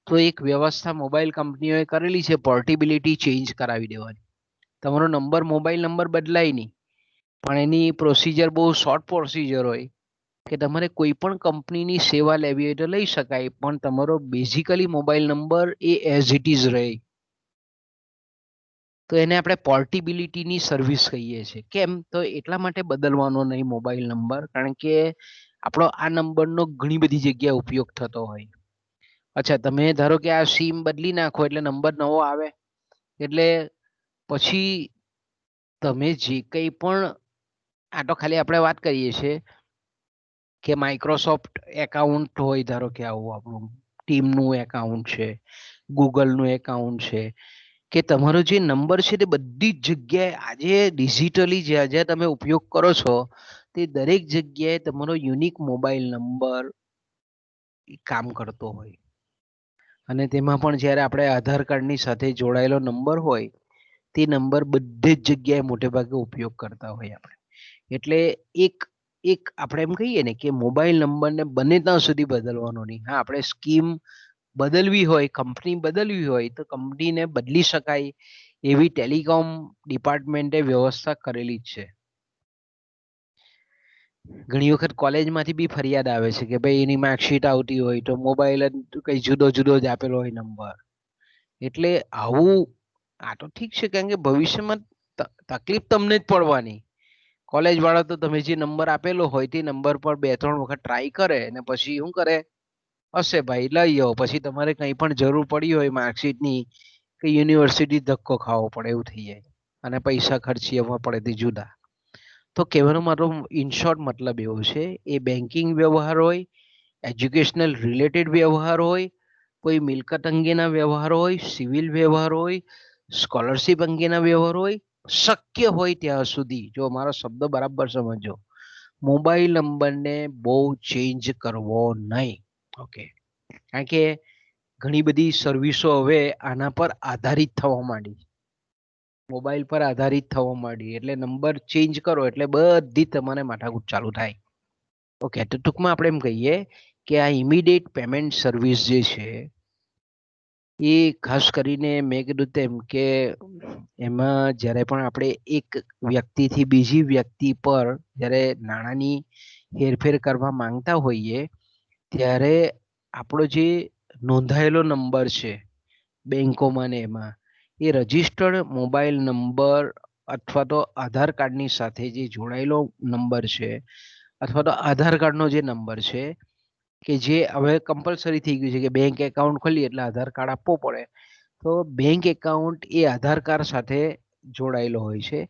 તો એક વ્યવસ્થા મોબાઈલ કંપનીઓએ કરેલી છે, પોર્ટેબિલિટી ચેન્જ કરાવી દેવાની. તમારો નંબર મોબાઈલ નંબર બદલાય નહીં, પણ એની પ્રોસિજર બહુ શોર્ટ પ્રોસિજર હોય કે તમારે કોઈ પણ કંપનીની સેવા લેવી હોય તો લઈ શકાય, પણ તમારો basically mobile number A as it is રહે. તો એને આપણે પોર્ટેબિલિટીની સર્વિસ કહીએ છીએ. કેમ? તો એટલા માટે બદલવાનો નહીં મોબાઈલ નંબર, કારણ કે આપણો આ નંબરનો ઘણી બધી જગ્યાએ ઉપયોગ થતો હોય. અચ્છા, તમે ધારો કે આ સિમ બદલી નાખો એટલે નંબર નવો આવે, એટલે પછી તમે જે કંઈ પણ, આ તો ખાલી આપણે વાત કરીએ છીએ કે માઇક્રોસોફ્ટ એકાઉન્ટ હોય, ધારો કે આવું આપણું ટીમનું એકાઉન્ટ છે, ગૂગલનું એકાઉન્ટ છે, કે તમારો જે નંબર છે તે બધી જ જગ્યાએ આજે ડિજિટલી જ્યાં જ્યાં તમે ઉપયોગ કરો છો તે દરેક જગ્યાએ તમારો યુનિક મોબાઈલ નંબર કામ કરતો હોય. અને તેમાં પણ જ્યારે આપણે આધાર કાર્ડની સાથે જોડાયેલો નંબર હોય તે નંબર બધી જ જગ્યાએ મોટે ભાગે ઉપયોગ કરતા હોય આપણે. એટલે એક આપણે એમ કહીએ ને કે મોબાઈલ નંબરને બને ત્યાં સુધી બદલવાનો નહીં. હા, આપણે સ્કીમ બદલવી હોય, કંપની બદલવી હોય તો કંપનીને બદલી શકાય એવી ટેલિકોમ ડિપાર્ટમેન્ટે વ્યવસ્થા કરેલી જ છે. ઘણી વખત કોલેજમાંથી બી ફરિયાદ આવે છે કે ભાઈ એની માર્કશીટ આવતી હોય તો મોબાઈલ જ કઈ જુદો જુદો જ આપેલો હોય નંબર. એટલે આવું, આ તો ઠીક છે, કારણ કે ભવિષ્યમાં તકલીફ તમને જ પડવાની. કોલેજ વાળા તો તમે જે નંબર આપેલો હોય તે નંબર પર 2-3 વખત ટ્રાય કરે અને પછી શું કરે, હશે ભાઈ લઈ આવો, પછી તમારે કંઈ પણ જરૂર પડી હોય માર્કશીટની કે યુનિવર્સિટી ધક્કો ખાવો પડે એવું થઈ જાય અને પૈસા ખર્ચીવા પડે તે જુદા. તો કહેવાનો મારો ઇન શોર્ટ મતલબ એવો છે, એ બેન્કિંગ વ્યવહાર હોય, એજ્યુકેશનલ રિલેટેડ વ્યવહાર હોય, કોઈ મિલકત અંગેના વ્યવહાર હોય, સિવિલ વ્યવહાર હોય, સ્કોલરશિપ અંગેના વ્યવહાર હોય, શક્ય હોય ત્યાં સુધી, જો મારો શબ્દ બરાબર સમજો, મોબાઈલ નંબરને બહુ ચેન્જ કરવો નહીં. ઓકે, કારણ કે ઘણી બધી સર્વિસો હવે આના પર આધારિત થવા માંડી, મોબાઈલ પર આધારિત થવા માંડી, એટલે નંબર ચેન્જ કરો એટલે બધી તમારે માથાકૂટ ચાલુ થાય. ઓકે, તો ટૂંકમાં આપણે એમ કહીએ કે આ ઇમિડિયેટ પેમેન્ટ સર્વિસ જે છે એ ખાસ કરીને મેં કીધું તેમ કે એમાં જ્યારે પણ આપણે એક વ્યક્તિથી બીજી વ્યક્તિ પર જ્યારે નાણાંની હેરફેર કરવા માંગતા હોઈએ ત્યારે આપણો જે નોંધાયેલો નંબર છે બેંકોમાં ને એમાં, એ રજિસ્ટર્ડ મોબાઈલ નંબર અથવા તો આધાર કાર્ડની સાથે જે જોડાયેલો નંબર છે અથવા તો આધાર કાર્ડનો જે નંબર છે કે જે હવે કમ્પલસરી થઈ ગયું છે કે બેંક એકાઉન્ટ ખોલીએ એટલે આધાર કાર્ડ આપવો પડે, તો બેંક એકાઉન્ટ એ આધાર કાર્ડ સાથે જોડાયેલો હોય છે.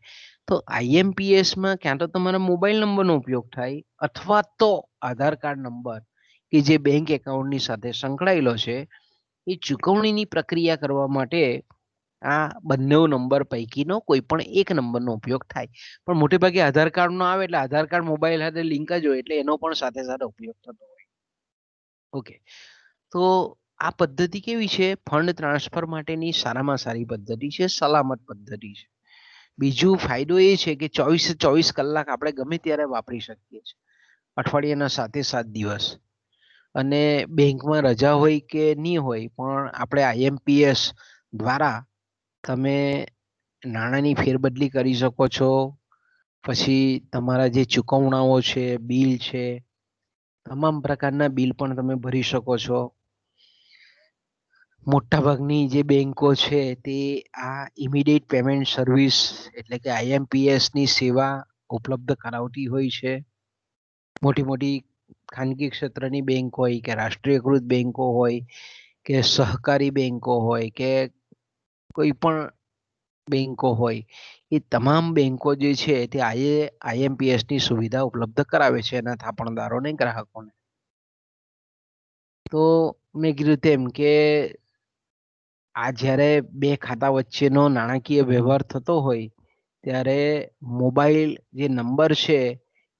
તો IMPS માં ક્યાં તો તમારા મોબાઈલ નંબરનો ઉપયોગ થાય અથવા તો આધાર કાર્ડ નંબર કે જે બેંક એકાઉન્ટની સાથે સંકળાયેલો છે એ ચૂકવણીની પ્રક્રિયા કરવા માટે આ બંને નંબર પૈકીનો કોઈ પણ એક નંબરનો ઉપયોગ થાય. પણ મોટે ભાગે આધાર કાર્ડ નો આવે એટલે આધાર કાર્ડ મોબાઈલ સાથે લિંક જ હોય એટલે એનો પણ સાથે સાથે ઉપયોગ થતો હોય. ઓકે, તો આ પદ્ધતિ કેવી છે? ફંડ ટ્રાન્સફર માટેની સારામાં સારી પદ્ધતિ છે, સલામત પદ્ધતિ છે. બીજું ફાયદો એ છે કે 24 કલાક આપણે ગમે ત્યારે વાપરી શકીએ છીએ, અઠવાડિયાના 7 દિવસ. અને બેંકમાં રજા હોય કે નહીં હોય પણ આપણે IMPS દ્વારા તમે નાણાંની ફેરબદલી કરી શકો છો. પછી તમારા જે ચૂકવણાઓ છે, બિલ છે, તમામ પ્રકારના બિલ પણ તમે ભરી શકો છો. મોટાભાગની જે બેંકો છે તે આ ઇમિડિયેટ પેમેન્ટ સર્વિસ એટલે કે IMPS ની સેવા ઉપલબ્ધ કરાવતી હોય છે. મોટી મોટી ખાનગી ક્ષેત્રની બેંક હોય કે રાષ્ટ્રીયકૃત બેંકો હોય કે સહકારી બેંકો હોય કે કોઈ પણ બેંકો હોય, એ તમામ બેંકો જે છે તે IMPS ની સુવિધા ઉપલબ્ધ કરાવે છે એના થાપણદારોને, ગ્રાહકોને. તો મેં કીધું તેમ કે આ જ્યારે બે ખાતા વચ્ચેનો નાણાકીય વ્યવહાર થતો હોય ત્યારે મોબાઈલ જે નંબર છે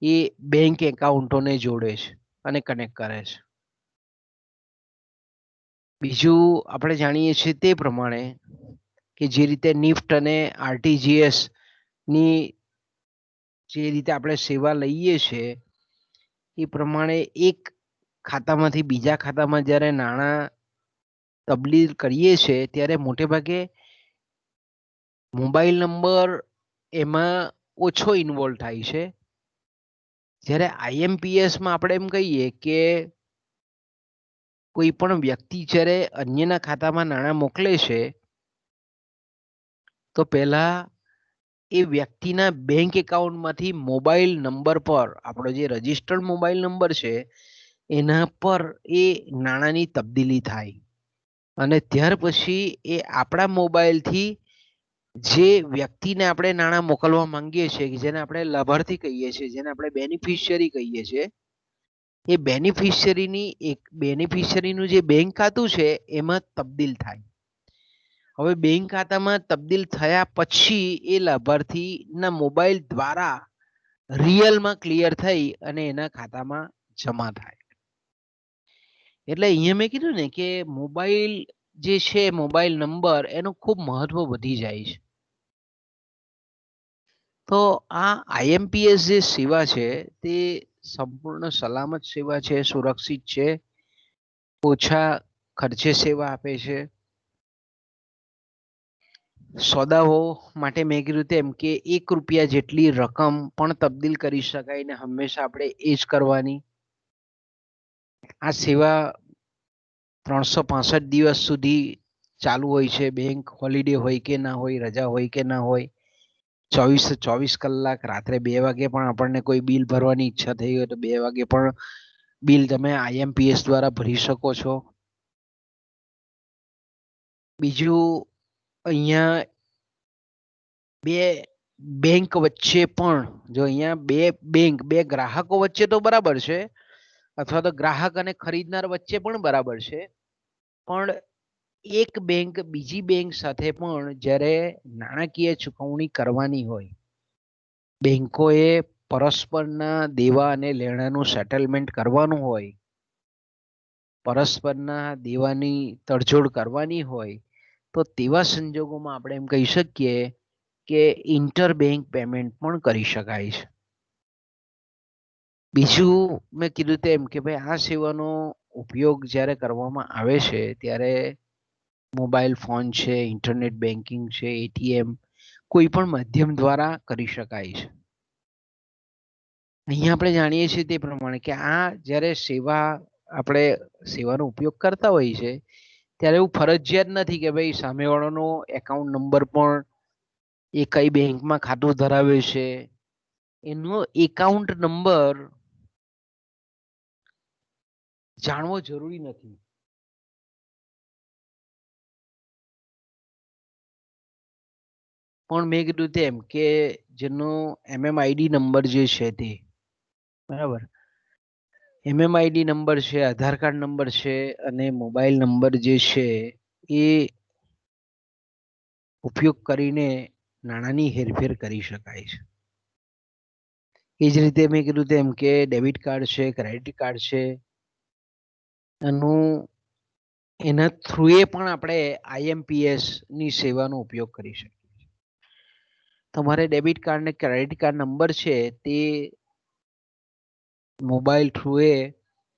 એ બેંક એકાઉન્ટોને જોડે છે અને કનેક્ટ કરે છે. બીજું આપણે જાણીએ છીએ તે પ્રમાણે કે જે રીતે નિફ્ટ અને RTGS ની જે રીતે આપણે સેવા લઈએ છીએ એ પ્રમાણે એક ખાતામાંથી બીજા ખાતામાં જ્યારે નાણાં તબદીલ કરીએ છીએ ત્યારે મોટે ભાગે મોબાઈલ નંબર એમાં ઓછો ઇન્વોલ્વ થાય છે. જ્યારે IMPSમાં આપણે એમ કહીએ કે કોઈ પણ વ્યક્તિ જ્યારે અન્યના ખાતામાં નાણાં મોકલે છે તો પહેલા એ વ્યક્તિના બેંક એકાઉન્ટમાંથી મોબાઈલ નંબર પર આપણો જે રજિસ્ટર્ડ મોબાઈલ નંબર છે એના પર એ નાણાંની તબદીલી થાય અને ત્યાર પછી એ આપણા મોબાઈલથી જે વ્યક્તિને આપણે નાણાં મોકલવા માંગીએ છીએ કે જેને આપણે લાભાર્થી કહીએ છીએ, જેને આપણે બેનિફિશિયરી કહીએ છીએ, એ બેનિફિશિયરીનું જે બેંક ખાતું છે એમાં તબદીલ થાય. હવે બેંક ખાતામાં તબદીલ થયા પછી એ લાભાર્થીના મોબાઈલ દ્વારા રિયલમાં ક્લિયર થઈ અને એના ખાતામાં જમા થાય. એટલે અહીંયા મેં કીધું ને કે મોબાઈલ જે છે, મોબાઈલ નંબર એનું ખૂબ મહત્વ વધી જાય છે. તો આ IMPS જે સેવા છે તે સંપૂર્ણ સલામત સેવા છે, સુરક્ષિત છે, ઓછા ખર્ચે સેવા આપે છે. સોદાઓ માટે મેં કીધું તેમ કે ₹1 જેટલી રકમ પણ તબદીલ કરી શકાય ને હંમેશા આપણે એ જ કરવાની. આ સેવા 365 દિવસ સુધી ચાલુ હોય છે. બેંક હોલિડે હોય કે ના હોય, રજા હોય કે ના હોય, 24 કલાક રાત્રે 2 વાગે પણ આપણને કોઈ બિલ ભરવાની ઈચ્છા થઈ હોય તો 2 વાગે પણ બિલ તમે IMPS દ્વારા ભરી શકો છો. બીજું અહીંયા બે બેંક વચ્ચે પણ જો અહીંયા બે ગ્રાહકો વચ્ચે તો બરાબર છે અથવા તો ગ્રાહક અને ખરીદનાર વચ્ચે પણ બરાબર છે, પણ એક બેંક બીજી બેંક સાથે પણ જ્યારે નાણાકીય ચૂકવણી કરવાની હોય, બેંકોએ પરસ્પરના દેવા અને લેણાનું સેટલમેન્ટ કરવાનું હોય, પરસ્પરના દેવાની તડજોડ કરવાની હોય, તો તેવા સંજોગોમાં આપણે એમ કહી શકીએ કે ઇન્ટરબેંક પેમેન્ટ પણ કરી શકાય છે. બીજું મેં કીધું તેમ કે ભાઈ આ સેવાનો ઉપયોગ જ્યારે કરવામાં આવે છે ત્યારે મોબાઈલ ફોન છે, ઇન્ટરનેટ બેન્કિંગ છે, ATM કોઈ પણ માધ્યમ દ્વારા કરી શકાય છે. અહીંયા આપણે જાણીએ છીએ તે પ્રમાણે કે આ જ્યારે આપણે સેવાનો ઉપયોગ કરતા હોઈએ છે ત્યારે એવું ફરજિયાત નથી કે ભાઈ સામેવાળાનો એકાઉન્ટ નંબર પણ એ કઈ બેંકમાં ખાતું ધરાવે છે એનો એકાઉન્ટ નંબર જાણવો જરૂરી નથી. પણ મેં કીધું તેમ કે જેનો MMID નંબર જે છે તે બરાબર, MMID નંબર છે, આધાર કાર્ડ નંબર છે અને મોબાઈલ નંબર જે છે એ ઉપયોગ કરીને નાણાંની હેરફેર કરી શકાય છે. એ જ રીતે મેં કીધું તેમ કે ડેબિટ કાર્ડ છે, ક્રેડિટ કાર્ડ છે, એના થ્રુએ પણ આપણે IMPS ની સેવાનો ઉપયોગ કરી શકીએ. તમારે ડેબિટ કાર્ડ ને ક્રેડિટ કાર્ડ નંબર છે તે મોબાઈલ થ્રુએ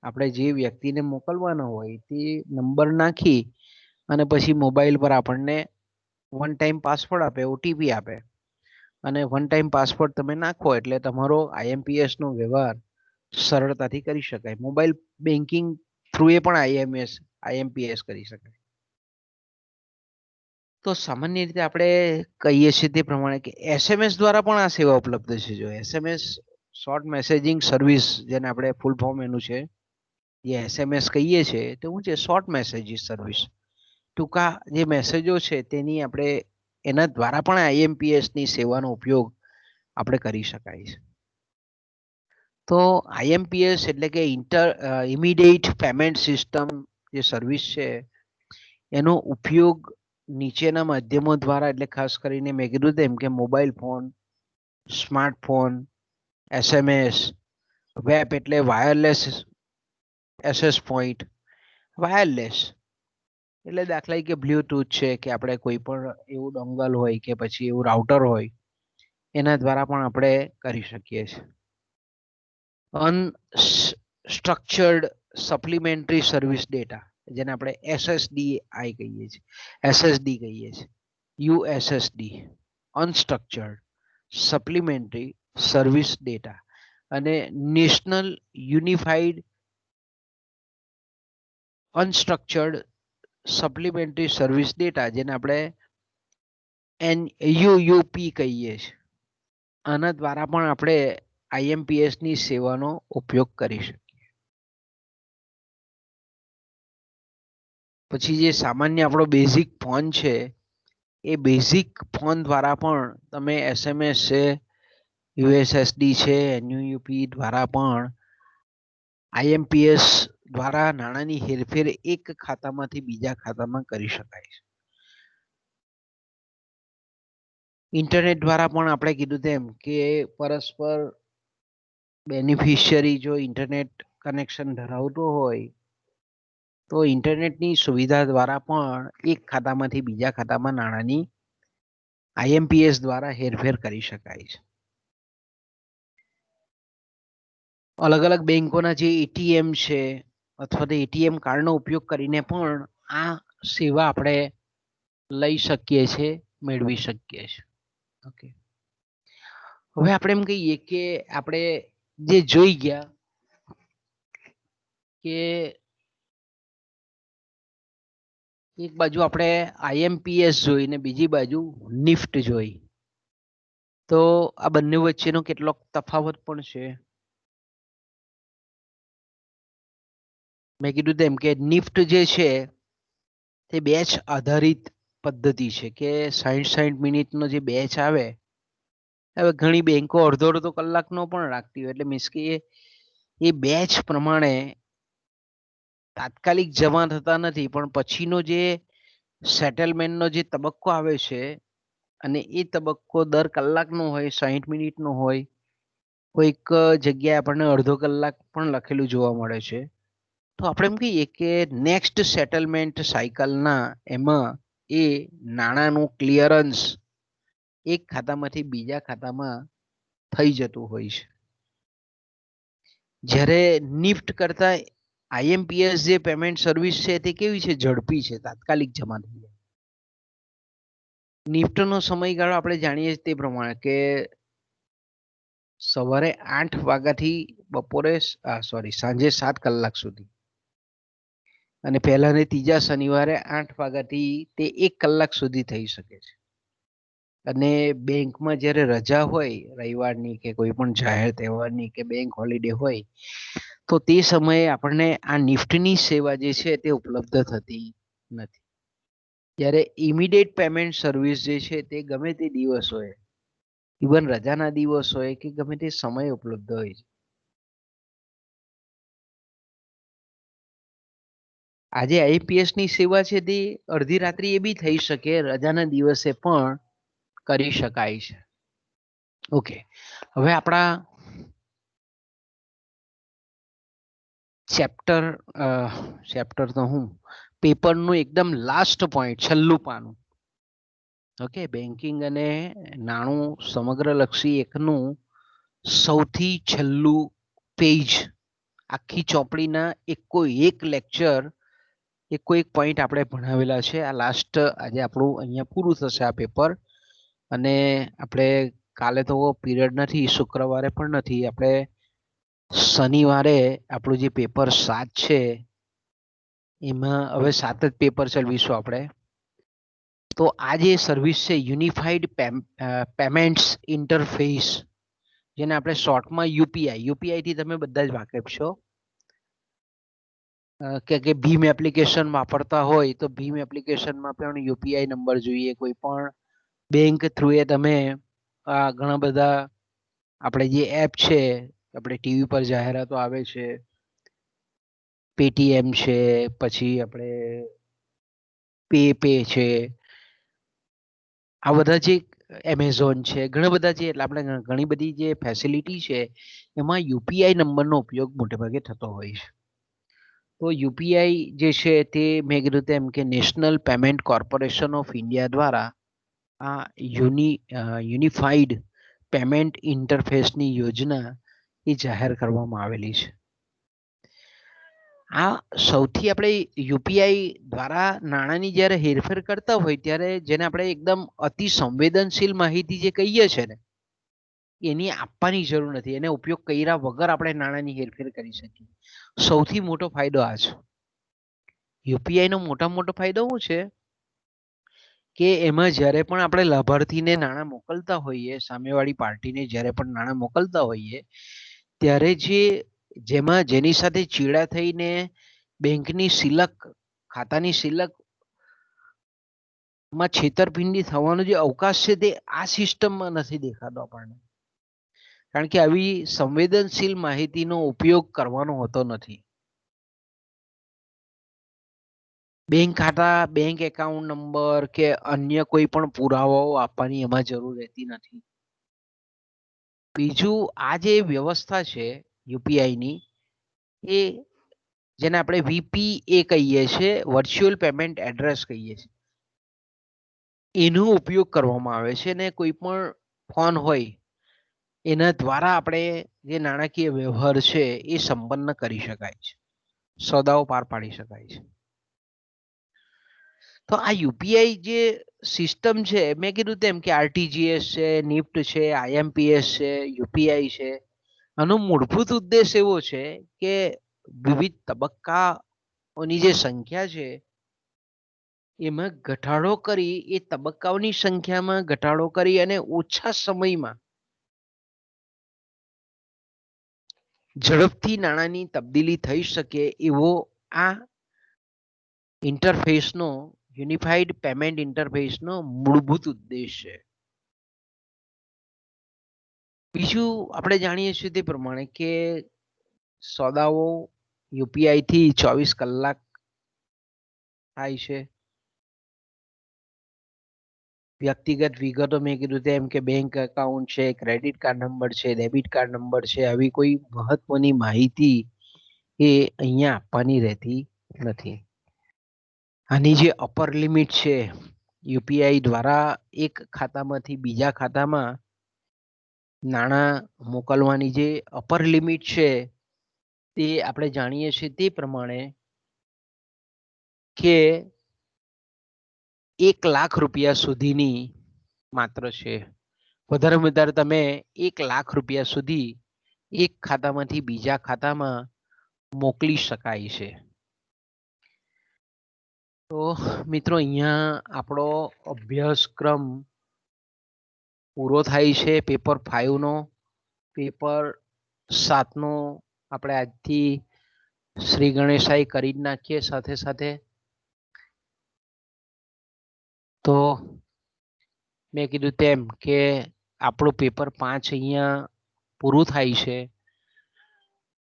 આપણે જે વ્યક્તિને મોકલવાનો હોય તે નંબર નાખી અને પછી મોબાઈલ પર આપણને વન ટાઈમ પાસવર્ડ આપે, OTP આપે અને વન ટાઈમ પાસવર્ડ તમે નાખો એટલે તમારો IMPS નો વ્યવહાર સરળતાથી કરી શકાય. મોબાઈલ બેન્કિંગ થ્રુએ પણ IMPS કરી શકાય. તો સામાન્ય રીતે આપણે કહીએ છીએ તે પ્રમાણે કે SMS દ્વારા પણ આ સેવા ઉપલબ્ધ છે. જો SMS શોર્ટ મેસેજિંગ સર્વિસ, જેને આપણે ફૂલ ફોર્મ એનું છે, જે SMS કહીએ છીએ તે શું છે? Short messages service. ટૂંકા જે મેસેજો છે તેની આપણે એના દ્વારા પણ IMPS ની સેવાનો ઉપયોગ આપણે કરી શકાય છે. તો IMPS એટલે કે ઇમિડિયેટ પેમેન્ટ સિસ્ટમ જે સર્વિસ છે એનો ઉપયોગ નીચેના માધ્યમો દ્વારા, એટલે ખાસ કરીને મેં કીધું તેમ કે mobile phone, smartphone, SMS, web એટલે વાયરલેસ એસેસ પોઈન્ટ, વાયરલેસ એટલે દાખલા કે બ્લૂટૂથ છે કે આપણે કોઈ પણ એવું ડોંગલ હોય કે પછી એવું રાઉટર હોય એના દ્વારા પણ આપણે કરી શકીએ છીએ. અનસ્ટ્રક્ચર્ડ સપ્લિમેન્ટરી સર્વિસ ડેટા, જેને આપણે SSDI કહીએ છીએ, SSD કહીએ છીએ, USSD, unstructured supplementary service data અને national unified unstructured supplementary service data, જેને આપણે NUUP કહીએ છીએ. આના દ્વારા પણ આપણે IMPS ની સેવાનો ઉપયોગ કરી શકીએ. પછી જે સામાન્ય આપણો બેઝિક ફોન છે એ બેઝિક ફોન દ્વારા પણ તમે SMS છે, USSD છે, NUUP દ્વારા પણ IMPS દ્વારા નાણાંની હેરફેર એક ખાતામાંથી બીજા ખાતામાં કરી શકાય છે. ઇન્ટરનેટ દ્વારા પણ આપણે કીધું તેમ કે પરસ્પર બેનિફિશિયરી જો ઇન્ટરનેટ કનેક્શન ધરાવતો હોય તો ઇન્ટરનેટની સુવિધા દ્વારા પણ એક ખાતામાંથી બીજા ખાતામાં નાણાંની IMPS દ્વારા હેરફેર કરી શકાય છે. અલગ અલગ બેંકોના જે ATM છે અથવા તો ATM કાર્ડનો ઉપયોગ કરીને પણ આ સેવા આપણે લઈ શકીએ છીએ, મેળવી શકીએ છીએ. ઓકે, હવે આપણે એમ કહીએ કે આપણે જે જોઈ ગયા કે એક બાજુ આપણે IMPS જોઈ ને બીજી બાજુ નિફ્ટ જોઈ, તો આ બંને વચ્ચેનો કેટલોક તફાવત પણ છે. મેં કીધું તેમ કે નિફ્ટ જે છે તે બેચ આધારિત પદ્ધતિ છે કે 60 મિનિટનો જે બેચ આવે, હવે ઘણી બેંકો અડધો કલાકનો પણ રાખતી હોય, એટલે મીન્સ કે એ બેચ પ્રમાણે તાત્કાલિક જમા થતા નથી, પણ પછીનો જે સેટલમેન્ટનો જે તબક્કો આવે છે અને એ તબક્કો દર કલાકનો હોય, 60 મિનિટનો હોય, કોઈક જગ્યાએ આપણને અડધો કલાક પણ લખેલું જોવા મળે છે. તો આપણે એમ કહીએ કે નેક્સ્ટ સેટલમેન્ટ સાયકલના એમાં એ નાણાંનું ક્લિયરન્સ એક ખાતામાંથી બીજા ખાતામાં થઈ જતું હોય છે. જ્યારે નિફ્ટ કરતા IMPS જે પેમેન્ટ સર્વિસ છે તે કેવી છે? ઝડપી છે, તાત્કાલિક જમા થઈ જાય. નિફ્ટનો સમયગાળો આપણે જાણીએ તે પ્રમાણે કે સવારે 8 વાગ્યાથી બપોરે સાંજે 7 કલાક સુધી, અને પહેલા ને ત્રીજા શનિવારે 8 વાગ્યાથી તે 1 કલાક સુધી થઈ શકે છે. અને બેંકમાં જ્યારે રજા હોય, રવિવારની કે કોઈ પણ જાહેર તહેવારની કે બેંક હોલિડે હોય, તો તે સમયે આપણને આ નિફ્ટની સેવા જે છે તે ઉપલબ્ધ થતી નથી. જ્યારે ઇમિડિયેટ પેમેન્ટ સર્વિસ જે છે તે ગમે તે દિવસ હોય, ઇવન રજાના દિવસ હોય કે ગમે તે સમય ઉપલબ્ધ હોય છે. આજે આઈપીએસ ની સેવા છે તે અડધી રાત્રિ એ બી થઈ શકે, રજાના દિવસે પણ કરી શકાય છે. ઓકે, હવે આપણા ચેપ્ટર તો હું પેપરનું એકદમ લાસ્ટ પોઈન્ટ, છેલ્લું પાનું. ઓકે, બેન્કિંગ અને નાણું સમગ્ર લક્ષી એકનું સૌથી છેલ્લું પેજ, આખી ચોપડીના એક લેક્ચર, એક પોઈન્ટ આપણે ભણાવેલા છે. આ લાસ્ટ આજે આપણું અહીંયા પૂરું થશે આ પેપર. અને આપણે કાલે તો પીરિયડ નથી, શુક્રવારે પણ નથી, આપણે શનિવારે આપણું જે પેપર 7 છે એમાં હવે 7 જ પેપર ચલાવીશું આપણે. તો આ જે સર્વિસ છે યુનિફાઈડ પેમેન્ટ્સ ઇન્ટરફેસ, જેને આપણે શોર્ટમાં યુપીઆઈ થી તમે બધા જ વાકેફ છો કે ભીમ એપ્લિકેશન વાપરતા હોય તો ભીમ એપ્લિકેશનમાં પણ યુપીઆઈ નંબર જોઈએ. કોઈ પણ બેંક થ્રુ એ તમે ઘણા બધા આપણે જે એપ છે, આપણે ટીવી પર જાહેરાતો આવે છે, પેટીએમ છે, પછી આપણે પે છે, આ બધા જે એમેઝોન છે, ઘણા બધા જે એટલે આપણે ઘણી બધી જે ફેસિલિટી છે એમાં યુપીઆઈ નંબરનો ઉપયોગ મોટે ભાગે થતો હોય છે. તો યુપીઆઈ જે છે તે મેં કીધું તેમ કે national payment corporation of India દ્વારા આ યુનિફાઈડ પેમેન્ટ ઇન્ટરફેસની યોજના એ જાહેર કરવામાં આવેલી છે. આ સૌથી આપણે યુપીઆઈ દ્વારા નાણાંની જ્યારે હેરફેર કરતા હોય ત્યારે જેને આપણે એકદમ અતિ સંવેદનશીલ માહિતી જે કહીએ છીએ ને, એની આપવાની જરૂર નથી. એને ઉપયોગ કર્યા વગર આપણે નાણાંની હેરફેર કરી શકીએ. સૌથી મોટો ફાયદો આ છે. યુપીઆઈ નો મોટો ફાયદો શું છે કે એમાં જ્યારે પણ આપણે લાભાર્થીને નાણાં મોકલતા હોઈએ, સામેવાળી પાર્ટીને જ્યારે પણ નાણાં મોકલતા હોઈએ, ત્યારે જેની સાથે ચીડા થઈને બેંકની સિલક, ખાતાની સિલક માં છેતરપિંડી થવાનો જે અવકાશ છે તે આ સિસ્ટમમાં નથી દેખાતો આપણને. કારણ કે આવી સંવેદનશીલ માહિતીનો ઉપયોગ કરવાનો હોતો નથી. બેંક ખાતા, બેંક એકાઉન્ટ નંબર કે અન્ય કોઈ પણ પુરાવાઓ આપવાની એમાં જરૂર રહેતી નથી. બીજું, આ જે વ્યવસ્થા છે યુપીઆઈની, એ જેને આપણે વીપીએ કહીએ છીએ, વર્ચ્યુઅલ પેમેન્ટ એડ્રેસ કહીએ છીએ, એનો ઉપયોગ કરવામાં આવે છે. ને કોઈ પણ ફોન હોય એના દ્વારા આપણે જે નાણાકીય વ્યવહાર છે એ સંપન્ન કરી શકાય છે, સોદાઓ પાર પાડી શકાય છે. તો આ યુપીઆઈ જે સિસ્ટમ છે, મેં કીધું તેમ કે આરટીજીએસ છે, નિફ્ટ છે, આઈએમપીએસ છે, યુપીઆઈ છે, આનો મૂળભૂત ઉદ્દેશ એવો છે કે વિવિધ તબક્કાઓની જે સંખ્યા છે એમાં ઘટાડો કરી, એ તબક્કાઓની સંખ્યામાં ઘટાડો કરી અને ઓછા સમયમાં ઝડપથી નાણાંની તબદીલી થઈ શકે એવો આ ઇન્ટરફેસનો, યુનિફાઈડ પેમેન્ટ ઇન્ટરફેસનો મૂળભૂત ઉદ્દેશ છે. બીજું, આપણે જાણીએ છીએ તે પ્રમાણે કે સોદાઓ યુપીઆઈ થી 24 કલાક થાય છે. વ્યક્તિગત વિગતો મેં કીધું તેમ કે બેંક એકાઉન્ટ છે, ક્રેડિટ કાર્ડ નંબર છે, ડેબિટ કાર્ડ નંબર છે, આવી કોઈ મહત્વની માહિતી એ અહીંયા આપવાની રહેતી નથી. આની જે અપર લિમિટ છે, યુપીઆઈ દ્વારા એક ખાતામાંથી બીજા ખાતામાં નાણાં મોકલવાની જે અપર લિમિટ છે તે આપણે જાણીએ છીએ તે પ્રમાણે કે 1 લાખ રૂપિયા સુધીની માત્ર છે. વધારે તમે 1 લાખ રૂપિયા સુધી એક ખાતામાંથી બીજા ખાતામાં મોકલી શકાય છે. તો મિત્રો, અહીંયા આપણો અભ્યાસક્રમ પૂરો થાય છે. પેપર 5 નો. પેપર 7 નો આપણે આજથી શ્રી ગણેશાઈ કરી જ નાખીએ. સાથે તો મેં કીધું તેમ કે આપણું પેપર 5 અહીંયા પૂરું થાય છે.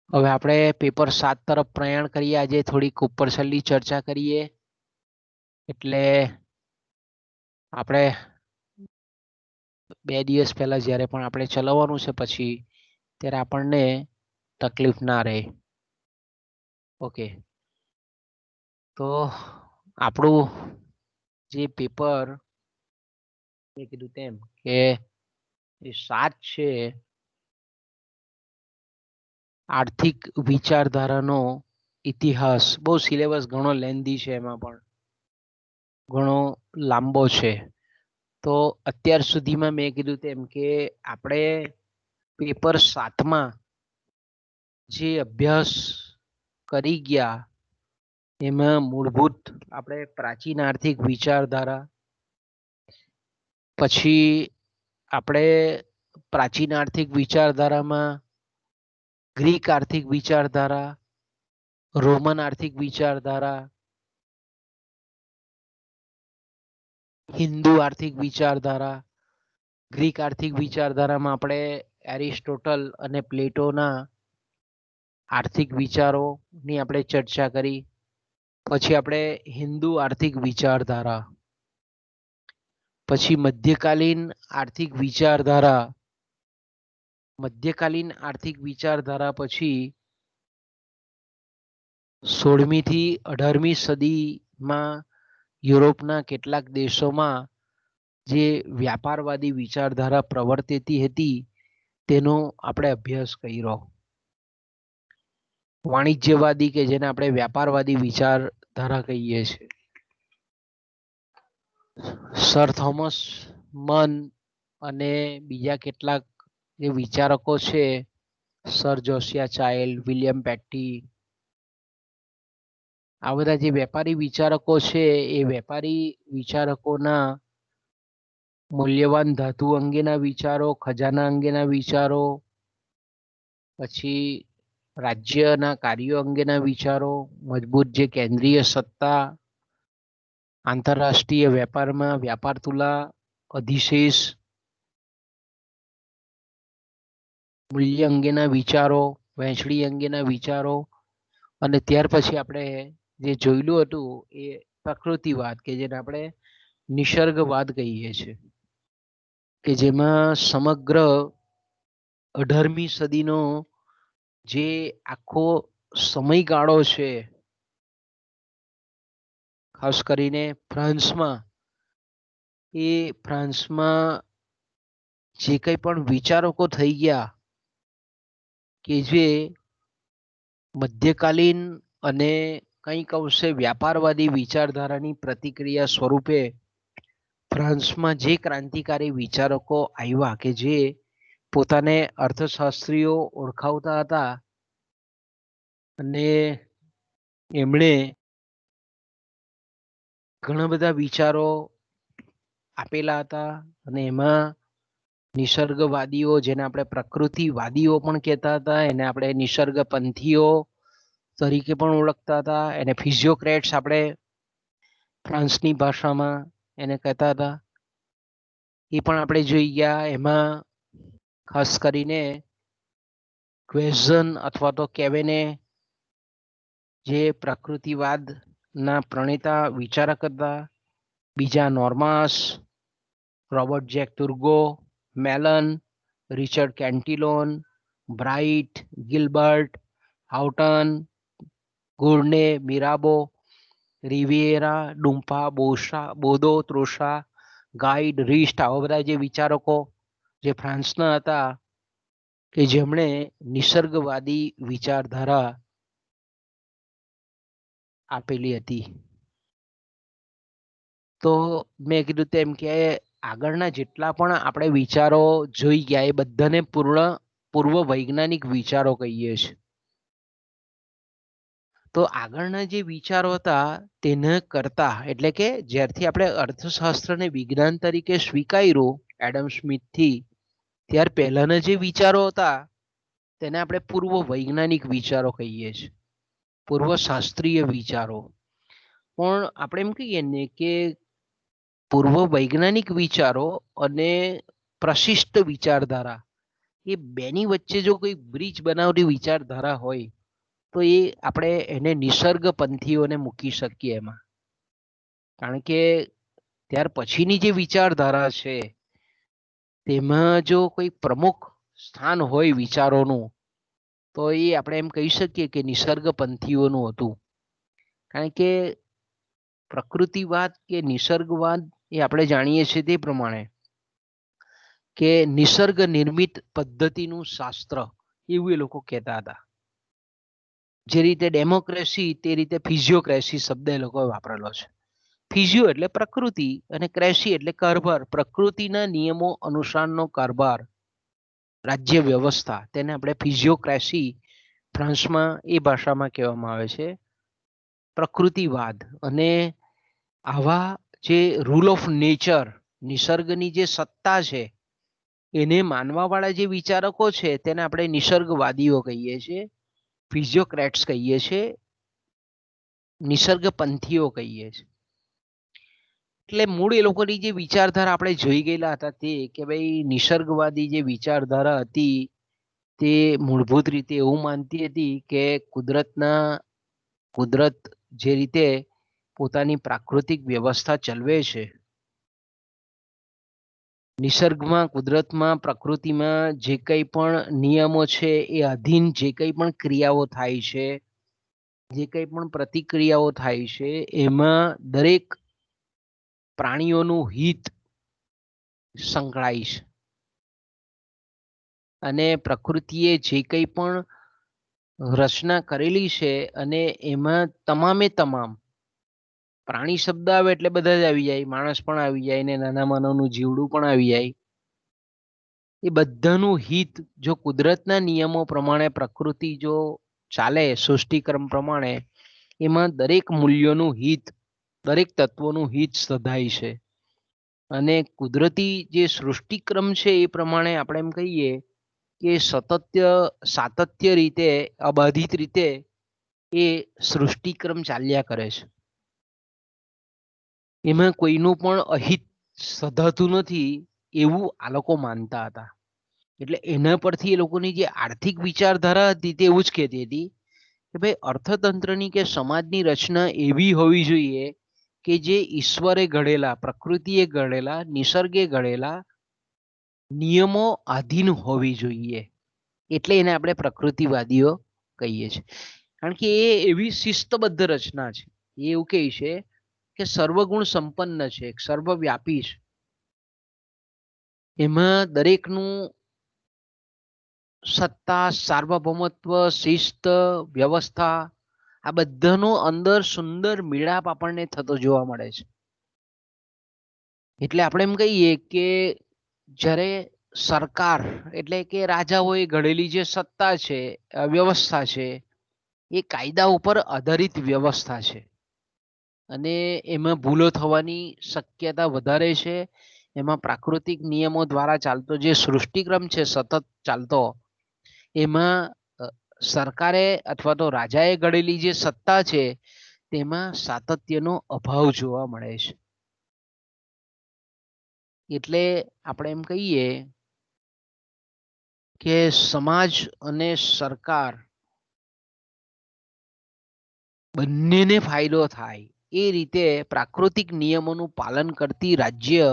હવે આપણે પેપર 7 તરફ પ્રયાણ કરીએ. આજે થોડીક ઉપરછલ્લી ચર્ચા કરીએ. એટલે આપણે 2 દિવસ પહેલા જ્યારે પણ આપણે ચલાવવાનું છે પછી ત્યારે આપણને તકલીફ ના રહે. ઓકે, તો આપણું જે પેપર મેં કીધું તેમ કે 7 છે આર્થિક વિચારધારાનો ઇતિહાસ. બહુ સિલેબસ ઘણો લેન્ધી છે, એમાં પણ ઘણો લાંબો છે. તો અત્યાર સુધીમાં મેં કીધું તેમ કે આપણે પેપર 7માં જે અભ્યાસ કરી ગયા એમાં મૂળભૂત આપણે પ્રાચીન આર્થિક વિચારધારા, પછી આપણે પ્રાચીન આર્થિક વિચારધારામાં ગ્રીક આર્થિક વિચારધારા, રોમન આર્થિક વિચારધારા, હિન્દુ આર્થિક વિચારધારા, ગ્રીક આર્થિક વિચારધારામાં આપણે એરિસ્ટોટલ અને પ્લેટોના આર્થિક વિચારોની આપણે ચર્ચા કરી. પછી આપણે હિન્દુ આર્થિક વિચારધારા, પછી મધ્યકાલીન આર્થિક વિચારધારા, મધ્યકાલીન આર્થિક વિચારધારા પછી 16મી થી 18મી સદીમાં યુરોપના કેટલાક દેશોમાં જે વ્યાપારવાદી વિચારધારા પ્રવર્તતી હતી તેનો આપણે અભ્યાસ કર્યો. વાણિજ્યવાદી કે જેને આપણે વ્યાપારવાદી વિચારધારા કહીએ છીએ. સર થોમસ મન અને બીજા કેટલાક જે વિચારકો છે, સર જોસિયા ચાઇલ્ડ, વિલિયમ પેટી, આ બધા જે વેપારી વિચારકો છે એ વેપારી વિચારકોના મૂલ્યવાન ધાતુ અંગેના વિચારો, ખજાના અંગેના વિચારો, પછી રાજ્યના કાર્યો અંગેના વિચારો, મજબૂત જે કેન્દ્રીય સત્તા, આંતરરાષ્ટ્રીય વેપારમાં વ્યાપાર તુલા, અધિશેષ, મૂલ્ય અંગેના વિચારો, વહેંચણી અંગેના વિચારો, અને ત્યાર પછી આપણે જે જોયેલું હતું એ પ્રકૃતિવાદ કે જેને આપણે નિસર્ગવાદ કહીએ છીએ, કે જેમાં સમગ્ર 18મી સદીનો જે આખો સમયગાળો છે, ખાસ કરીને ફ્રાન્સમાં, એ ફ્રાન્સમાં જે કંઈ પણ વિચારકો થઈ ગયા કે જે મધ્યકાલીન અને કંઈક અંશે વ્યાપારવાદી વિચારધારાની પ્રતિક્રિયા સ્વરૂપે ફ્રાન્સમાં જે ક્રાંતિકારી વિચારકો આવ્યા કે જે પોતાને અર્થશાસ્ત્રીઓ ઓળખાવતા હતા અને એમણે ઘણા બધા વિચારો આપેલા હતા. અને એમાં નિસર્ગવાદીઓ, જેને આપણે પ્રકૃતિવાદીઓ પણ કહેતા હતા, એને આપણે નિસર્ગપંથીઓ તરીકે પણ ઓળખતા હતા. એને ફિઝિયોક્રેટ્સ આપણે ફ્રાન્સની ભાષામાં એને કહેતા હતા. એ પણ આપણે જોઈ ગયા. એમાં ખાસ કરીને ક્વેઝન અથવા તો કેવેને જે પ્રકૃતિવાદના પ્રણેતા વિચારક હતા. બીજા નોર્માસ, Robert Jacques Turgot, Melon, Richard Cantillon, Bright, Gilbert, Houghton, Gournay, Mirabeau, રિવિએરા, ડુમ્પા, બોદો, ત્રોશા, ગાઈડ, રિસ્ટ, આવા બધા જે વિચારકો જે ફ્રાન્સના હતા કે જેમણે નિસર્ગવાદી વિચારધારા આપેલી હતી. તો મેં કીધું તેમ કે આગળના જેટલા પણ આપણે વિચારો જોઈ ગયા એ બધાને પૂર્વ વૈજ્ઞાનિક વિચારો કહીએ છીએ. તો આગળના જે વિચારો હતા તેને કરતા, એટલે કે જ્યારથી આપણે અર્થશાસ્ત્રને વિજ્ઞાન તરીકે સ્વીકાર્યું એડમ સ્મિથથી, ત્યાર પહેલાના જે વિચારો હતા તેને આપણે પૂર્વ વૈજ્ઞાનિક વિચારો કહીએ છીએ, પૂર્વ શાસ્ત્રીય વિચારો. પણ આપણે એમ કહીએ ને કે પૂર્વ વૈજ્ઞાનિક વિચારો અને પ્રશિષ્ટ વિચારધારા એ બેની વચ્ચે જો કોઈ બ્રિજ બનાવતી વિચારધારા હોય તો એ આપણે એને નિસર્ગ પંથીઓને મૂકી શકીએ એમાં. કારણ કે ત્યાર પછીની જે વિચારધારા છે તેમાં જો કોઈ પ્રમુખ સ્થાન હોય વિચારોનું તો એ આપણે એમ કહી શકીએ કે નિસર્ગ પંથીઓનું હતું. કારણ કે પ્રકૃતિવાદ કે નિસર્ગવાદ એ આપણે જાણીએ છીએ તે પ્રમાણે કે નિસર્ગ નિર્મિત પદ્ધતિનું શાસ્ત્ર એવું એ લોકો કહેતા હતા. જે રીતે ડેમોક્રેસી તે રીતે ફિઝિયોક્રેસી શબ્દ એ લોકોએ વાપરેલો છે. ફિઝિયો એટલે પ્રકૃતિ અને ક્રેસી એટલે કારભાર. પ્રકૃતિના નિયમો અનુસારનો કારભાર, રાજ્ય વ્યવસ્થા, તેને આપણે ફિઝિયોક્રેસી ફ્રાન્સમાં એ ભાષામાં કહેવામાં આવે છે પ્રકૃતિવાદ. અને આવા જે રૂલ ઓફ નેચર, નિસર્ગની જે સત્તા છે એને માનવાવાળા જે વિચારકો છે તેને આપણે નિસર્ગવાદીઓ કહીએ છીએ, ફિઝિયોક્રેટ્સ કહીએ છીએ, નિસર્ગપંથીઓ કહીએ છીએ. એટલે મૂળ એ લોકોની જે વિચારધારા આપણે જોઈ ગયેલા હતા તે કે ભાઈ નિસર્ગવાદી જે વિચારધારા હતી તે મૂળભૂત રીતે એવું માનતી હતી કે કુદરત જે રીતે પોતાની પ્રાકૃતિક વ્યવસ્થા ચલાવે છે, નિસર્ગમાં, કુદરતમાં, પ્રકૃતિમાં જે કંઈ પણ નિયમો છે એ અધીન જે કંઈ પણ ક્રિયાઓ થાય છે, જે કંઈ પણ પ્રતિક્રિયાઓ થાય છે એમાં દરેક પ્રાણીઓનું હિત સંકળાય છે. અને પ્રકૃતિએ જે કંઈ પણ રચના કરેલી છે અને એમાં તમામે તમામ, પ્રાણી શબ્દ આવે એટલે બધા જ આવી જાય, માણસ પણ આવી જાય ને નાના માનવનું જીવડું પણ આવી જાય. એ બધાનું હિત જો કુદરતના નિયમો પ્રમાણે પ્રકૃતિ જો ચાલે સૃષ્ટિક્રમ પ્રમાણે, એમાં દરેક મૂલ્યોનું હિત, દરેક તત્વોનું હિત સધાય છે. અને કુદરતી જે સૃષ્ટિક્રમ છે એ પ્રમાણે આપણે એમ કહીએ કે સાતત્ય રીતે, અબાધિત રીતે એ સૃષ્ટિક્રમ ચાલ્યા કરે છે. એમાં કોઈનું પણ અહિત સધાતું નથી એવું આ લોકો માનતા હતા. એટલે એના પરથી એ લોકોની જે આર્થિક વિચારધારા હતી તે એવું જ કહેતી હતી કે ભાઈ અર્થતંત્રની કે સમાજની રચના એવી હોવી જોઈએ કે જે ઈશ્વરે ઘડેલા, પ્રકૃતિએ ઘડેલા, નિસર્ગે ઘડેલા નિયમો આધીન હોવી જોઈએ. એટલે એને આપણે પ્રકૃતિવાદીઓ કહીએ છીએ. કારણ કે એ એવી શિસ્તબદ્ધ રચના છે. એ એવું કહે છે કે સર્વગુણ સંપન્ન છે, સર્વવ્યાપી છે. એમાં દરેકનું સત્તા, સાર્વભૌમત્વ, શિસ્ત, વ્યવસ્થા, આ બધાનો અંદર સુંદર મિલાપ આપણને થતો જોવા મળે છે. એટલે આપણે એમ કહીએ કે જ્યારે સરકાર એટલે કે રાજાઓએ ઘડેલી જે સત્તા છે, વ્યવસ્થા છે, એ કાયદા ઉપર આધારિત વ્યવસ્થા છે અને એમાં ભૂલો થવાની શક્યતા વધારે છે. એમાં પ્રાકૃતિક નિયમો દ્વારા ચાલતો જે સૃષ્ટિક્રમ છે સતત ચાલતો, એમાં સરકારે અથવા તો રાજાએ ઘડેલી જે સત્તા છે તેમાં સાતત્યનો અભાવ જોવા મળે છે. એટલે આપણે એમ કહીએ કે સમાજ અને સરકાર બંનેને ફાયદો થાય એ રીતે પ્રાકૃતિક નિયમોનું પાલન કરતી રાજ્ય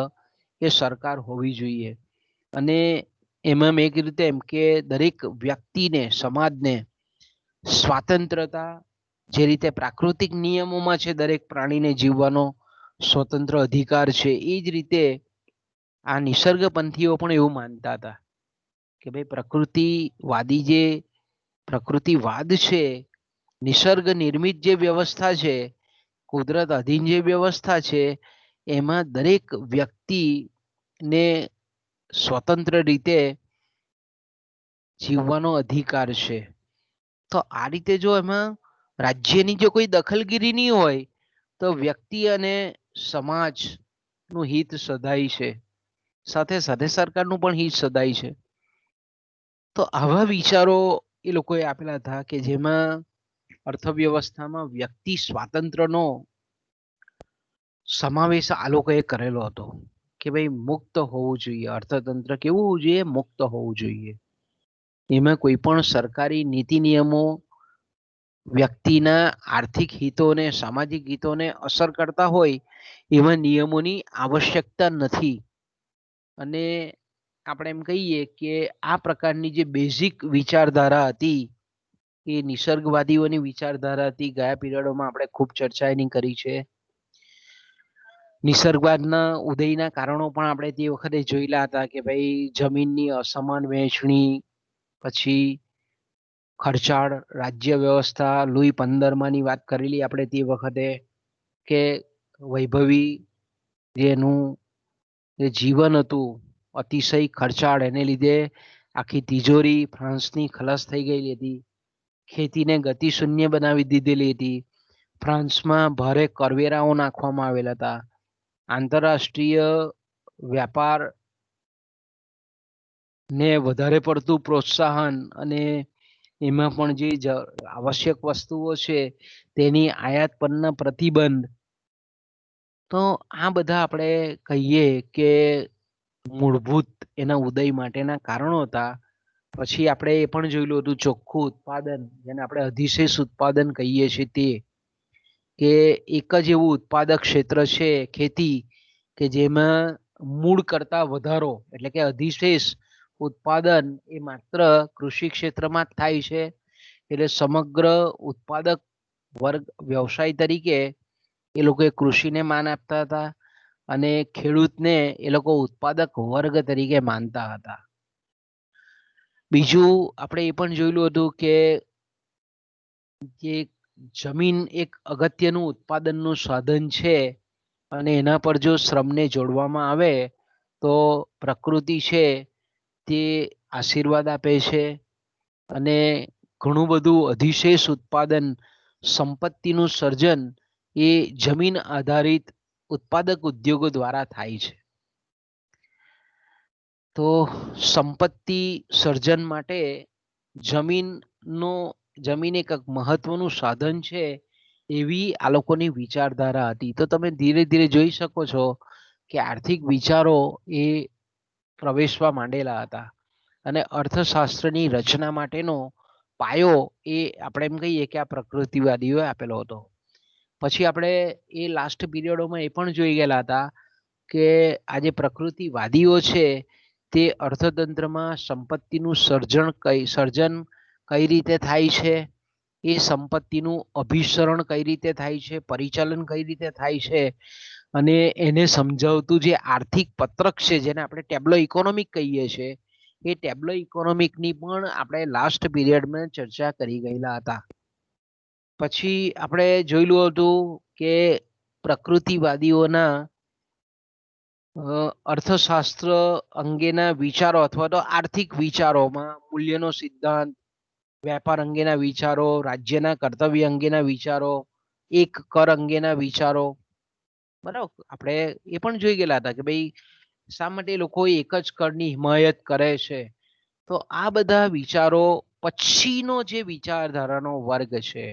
એ સરકાર હોવી જોઈએ. અને એમાં મેં કીધું તેમ કે દરેક વ્યક્તિને, સમાજને સ્વાતંત્રતા જે રીતે પ્રાકૃતિક નિયમોમાં છે દરેક પ્રાણીને જીવવાનો સ્વતંત્ર અધિકાર છે, એ જ રીતે આ નિસર્ગપંથીઓ પણ એવું માનતા હતા કે ભાઈ પ્રકૃતિવાદ છે, નિસર્ગ નિર્મિત જે વ્યવસ્થા છે, કુદરત અધીન જે વ્યવસ્થા છે, એમાં દરેક વ્યક્તિને સ્વતંત્ર રીતે જીવવાનો અધિકાર છે. તો આ રીતે જો એમાં રાજ્યની જો કોઈ દખલગીરી નહીં હોય તો વ્યક્તિ અને સમાજનું હિત સધાય છે, સાથે સાથે સરકારનું પણ હિત સધાય છે. તો આવા વિચારો એ લોકોએ આપેલા હતા કે જેમાં અર્થવ્યવસ્થામાં વ્યક્તિ સ્વાતંત્ર્યનો સમાવેશ આ લોકોએ કરેલો હતો કે ભાઈ મુક્ત હોવું જોઈએ, અર્થતંત્ર કેવું હોવું જોઈએ, મુક્ત હોવું જોઈએ. એમાં કોઈ પણ સરકારી નીતિ નિયમો વ્યક્તિના આર્થિક હિતોને, સામાજિક હિતોને અસર કરતા હોય એવા નિયમોની આવશ્યકતા નથી. અને આપણે એમ કહીએ કે આ પ્રકારની જે બેઝિક વિચારધારા હતી એ નિસર્ગવાદીઓની વિચારધારા હતી. ગયા પીરિયડોમાં આપણે ખૂબ ચર્ચા એની કરી છે. નિસર્ગવાદના ઉદયના કારણો પણ આપણે તે વખતે જોયેલા હતા કે ભાઈ જમીનની અસમાન વહેંચણી, પછી ખર્ચાળ રાજ્ય વ્યવસ્થા, લુઈ 15ની વાત કરેલી આપણે તે વખતે કે વૈભવી જેનું જે જીવન હતું અતિશય ખર્ચાળ, એને લીધે આખી તિજોરી ફ્રાન્સની ખલાસ થઈ ગયેલી હતી. ખેતીને ગતિશૂન્ય બનાવી દીધેલી હતી. ફ્રાન્સમાં ભારે કરવેરાઓ નાખવામાં આવેલા હતા. આંતરરાષ્ટ્રીય વ્યાપાર ને વધારે પડતું પ્રોત્સાહન અને એમાં પણ જે આવશ્યક વસ્તુઓ છે તેની આયાત પરના પ્રતિબંધ. તો આ બધા આપણે કહીએ કે મૂળભૂત એના ઉદય માટેના કારણો હતા. પછી આપણે એ પણ જોયેલું હતું ચોખ્ખું ઉત્પાદન, જેને આપણે અધિશેષ ઉત્પાદન કહીએ છીએ, તે કે એક જ એવું ઉત્પાદક ક્ષેત્ર છે ખેતી કે જેમાં મૂળ કરતા વધારો એટલે કે અધિશેષ ઉત્પાદન એ માત્ર કૃષિ ક્ષેત્રમાં જ થાય છે. એટલે સમગ્ર ઉત્પાદક વર્ગ વ્યવસાય તરીકે એ લોકોએ કૃષિને માન આપતા હતા અને ખેડૂતને એ લોકો ઉત્પાદક વર્ગ તરીકે માનતા હતા. બીજું આપણે એ પણ જોયેલું હતું કે જે જમીન એક અગત્યનું ઉત્પાદનનું સાધન છે અને એના પર જો શ્રમને જોડવામાં આવે તો પ્રકૃતિ છે તે આશીર્વાદ આપે છે અને ઘણું બધું અધિશેષ ઉત્પાદન, સંપત્તિનું સર્જન એ જમીન આધારિત ઉત્પાદક ઉદ્યોગો દ્વારા થાય છે. તો સંપત્તિ સર્જન માટે જમીન એક મહત્વનું સાધન છે એવી આ લોકોની વિચારધારા હતી. તો તમે ધીરે ધીરે જોઈ શકો છો કે આર્થિક વિચારો એ પ્રવેશવા માંડેલા હતા અને અર્થશાસ્ત્રની રચના માટેનો પાયો એ આપણે એમ કહીએ કે આ પ્રકૃતિવાદીઓએ આપેલો હતો. પછી આપણે એ લાસ્ટ પીરિયડોમાં એ પણ જોઈ ગયેલા હતા કે આ જે પ્રકૃતિવાદીઓ છે તે અર્થતંત્રમાં સંપત્તિનું સર્જન કઈ રીતે થાય છે, એ સંપત્તિનું અભિસરણ કઈ રીતે થાય છે, પરિચાલન કઈ રીતે થાય છે અને એને સમજાવતું જે આર્થિક પત્રક છે જેને આપણે ટેબ્લો ઇકોનોમિક કહીએ છીએ, એ ટેબ્લો ઇકોનોમિકની પણ આપણે લાસ્ટ પીરિયડમાં ચર્ચા કરી ગયેલા હતા. પછી આપણે જોયેલું હતું કે પ્રકૃતિવાદીઓના અર્થશાસ્ત્ર અંગેના વિચારો અથવા તો આર્થિક વિચારોમાં મૂલ્યનો સિદ્ધાંત, વેપાર અંગેના વિચારો, રાજ્યના કર્તવ્ય અંગેના વિચારો, એક કર અંગેના વિચારો, બરાબર આપણે એ પણ જોઈ ગયેલા હતા કે ભાઈ શા માટે લોકો એક જ કરની હિમાયત કરે છે. તો આ બધા વિચારો પછીનો જે વિચારધારાનો વર્ગ છે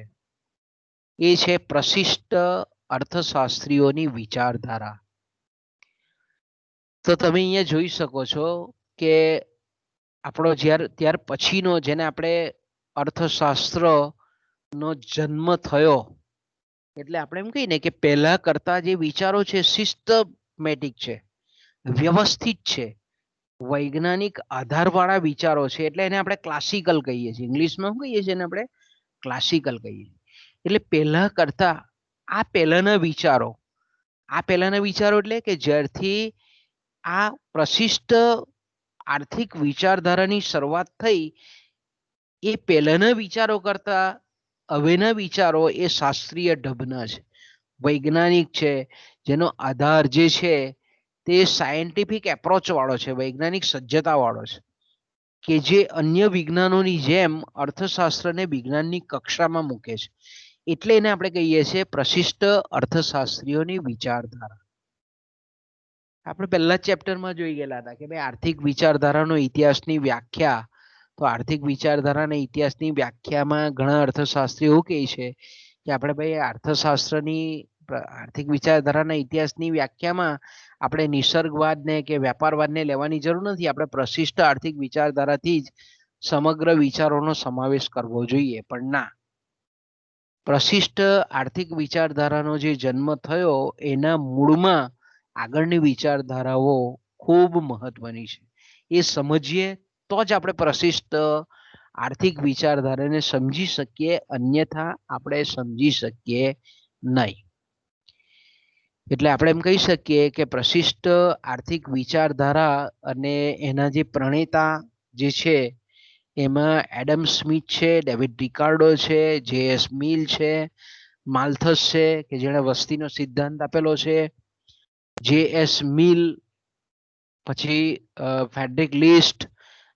એ છે પ્રશિષ્ટ અર્થશાસ્ત્રીઓની વિચારધારા. તો તમે અહીંયા જોઈ શકો છો કે આપણો ત્યાર પછીનો જેને આપણે અર્થશાસ્ત્ર નો જન્મ થયો એટલે આપણે એમ કહીએ ને કે પહેલા કરતા જે વિચારો છે સિસ્ટમેટિક છે, વ્યવસ્થિત છે, વૈજ્ઞાનિક આધારવાળા વિચારો છે. એટલે એને આપણે ક્લાસિકલ કહીએ છીએ, ઇંગ્લિશમાં કહીએ છીએ ને આપણે ક્લાસિકલ કહીએ. એટલે પહેલા કરતા આ પહેલાના વિચારો એટલે કે જ્યારથી આ પ્રશિષ્ટ આર્થિક વિચારધારાની શરૂઆત થઈ એ પહેલાના વિચારો કરતા હવેના વિચારો એ શાસ્ત્રીય ઢબના છે, વૈજ્ઞાનિક છે, જેનો આધાર જે છે તે સાયન્ટિફિક એપ્રોચ વાળો છે, વૈજ્ઞાનિક સજ્જતા વાળો છે કે જે અન્ય વિજ્ઞાનોની જેમ અર્થશાસ્ત્રને વિજ્ઞાનની કક્ષામાં મૂકે છે. એટલે એને આપણે કહીએ છીએ પ્રશિષ્ટ અર્થશાસ્ત્રીઓની વિચારધારા. આપણે પહેલા જ ચેપ્ટરમાં જોઈ ગયેલા હતા કે ભાઈ આર્થિક વિચારધારાનો ઇતિહાસની વ્યાખ્યા. તો આર્થિક વિચારધારાના ઇતિહાસની વ્યાખ્યામાં ઘણા અર્થશાસ્ત્રીઓ એવું કહે છે કે આપણે ભાઈ અર્થશાસ્ત્રની આર્થિક વિચારધારાના ઇતિહાસની વ્યાખ્યામાં આપણે નિસર્ગવાદને કે વ્યાપારવાદને લેવાની જરૂર નથી. આપણે પ્રશિષ્ટ આર્થિક વિચારધારાથી જ સમગ્ર વિચારોનો સમાવેશ કરવો જોઈએ. પણ ના, પ્રશિષ્ટ આર્થિક વિચારધારાનો જે જન્મ થયો એના મૂળમાં આગળની વિચારધારાઓ ખૂબ મહત્વની છે. એ સમજીએ તો જ આપણે પ્રશિષ્ટ આર્થિક વિચારધારાને સમજી શકીએ, અન્યથા આપણે સમજી શકીએ નહીં. એટલે આપણે એમ કહી શકીએ કે પ્રશિષ્ટ આર્થિક વિચારધારા અને એના જે પ્રણેતા જે છે એમાં એડમ સ્મિથ છે, ડેવિડ રિકાર્ડો છે, જે.એસ. મિલ છે, માલ્થસ છે કે જેણે વસ્તીનો સિદ્ધાંત આપેલો છે, જે.એસ. મિલ, પછી ફેડરિક લિસ્ટ,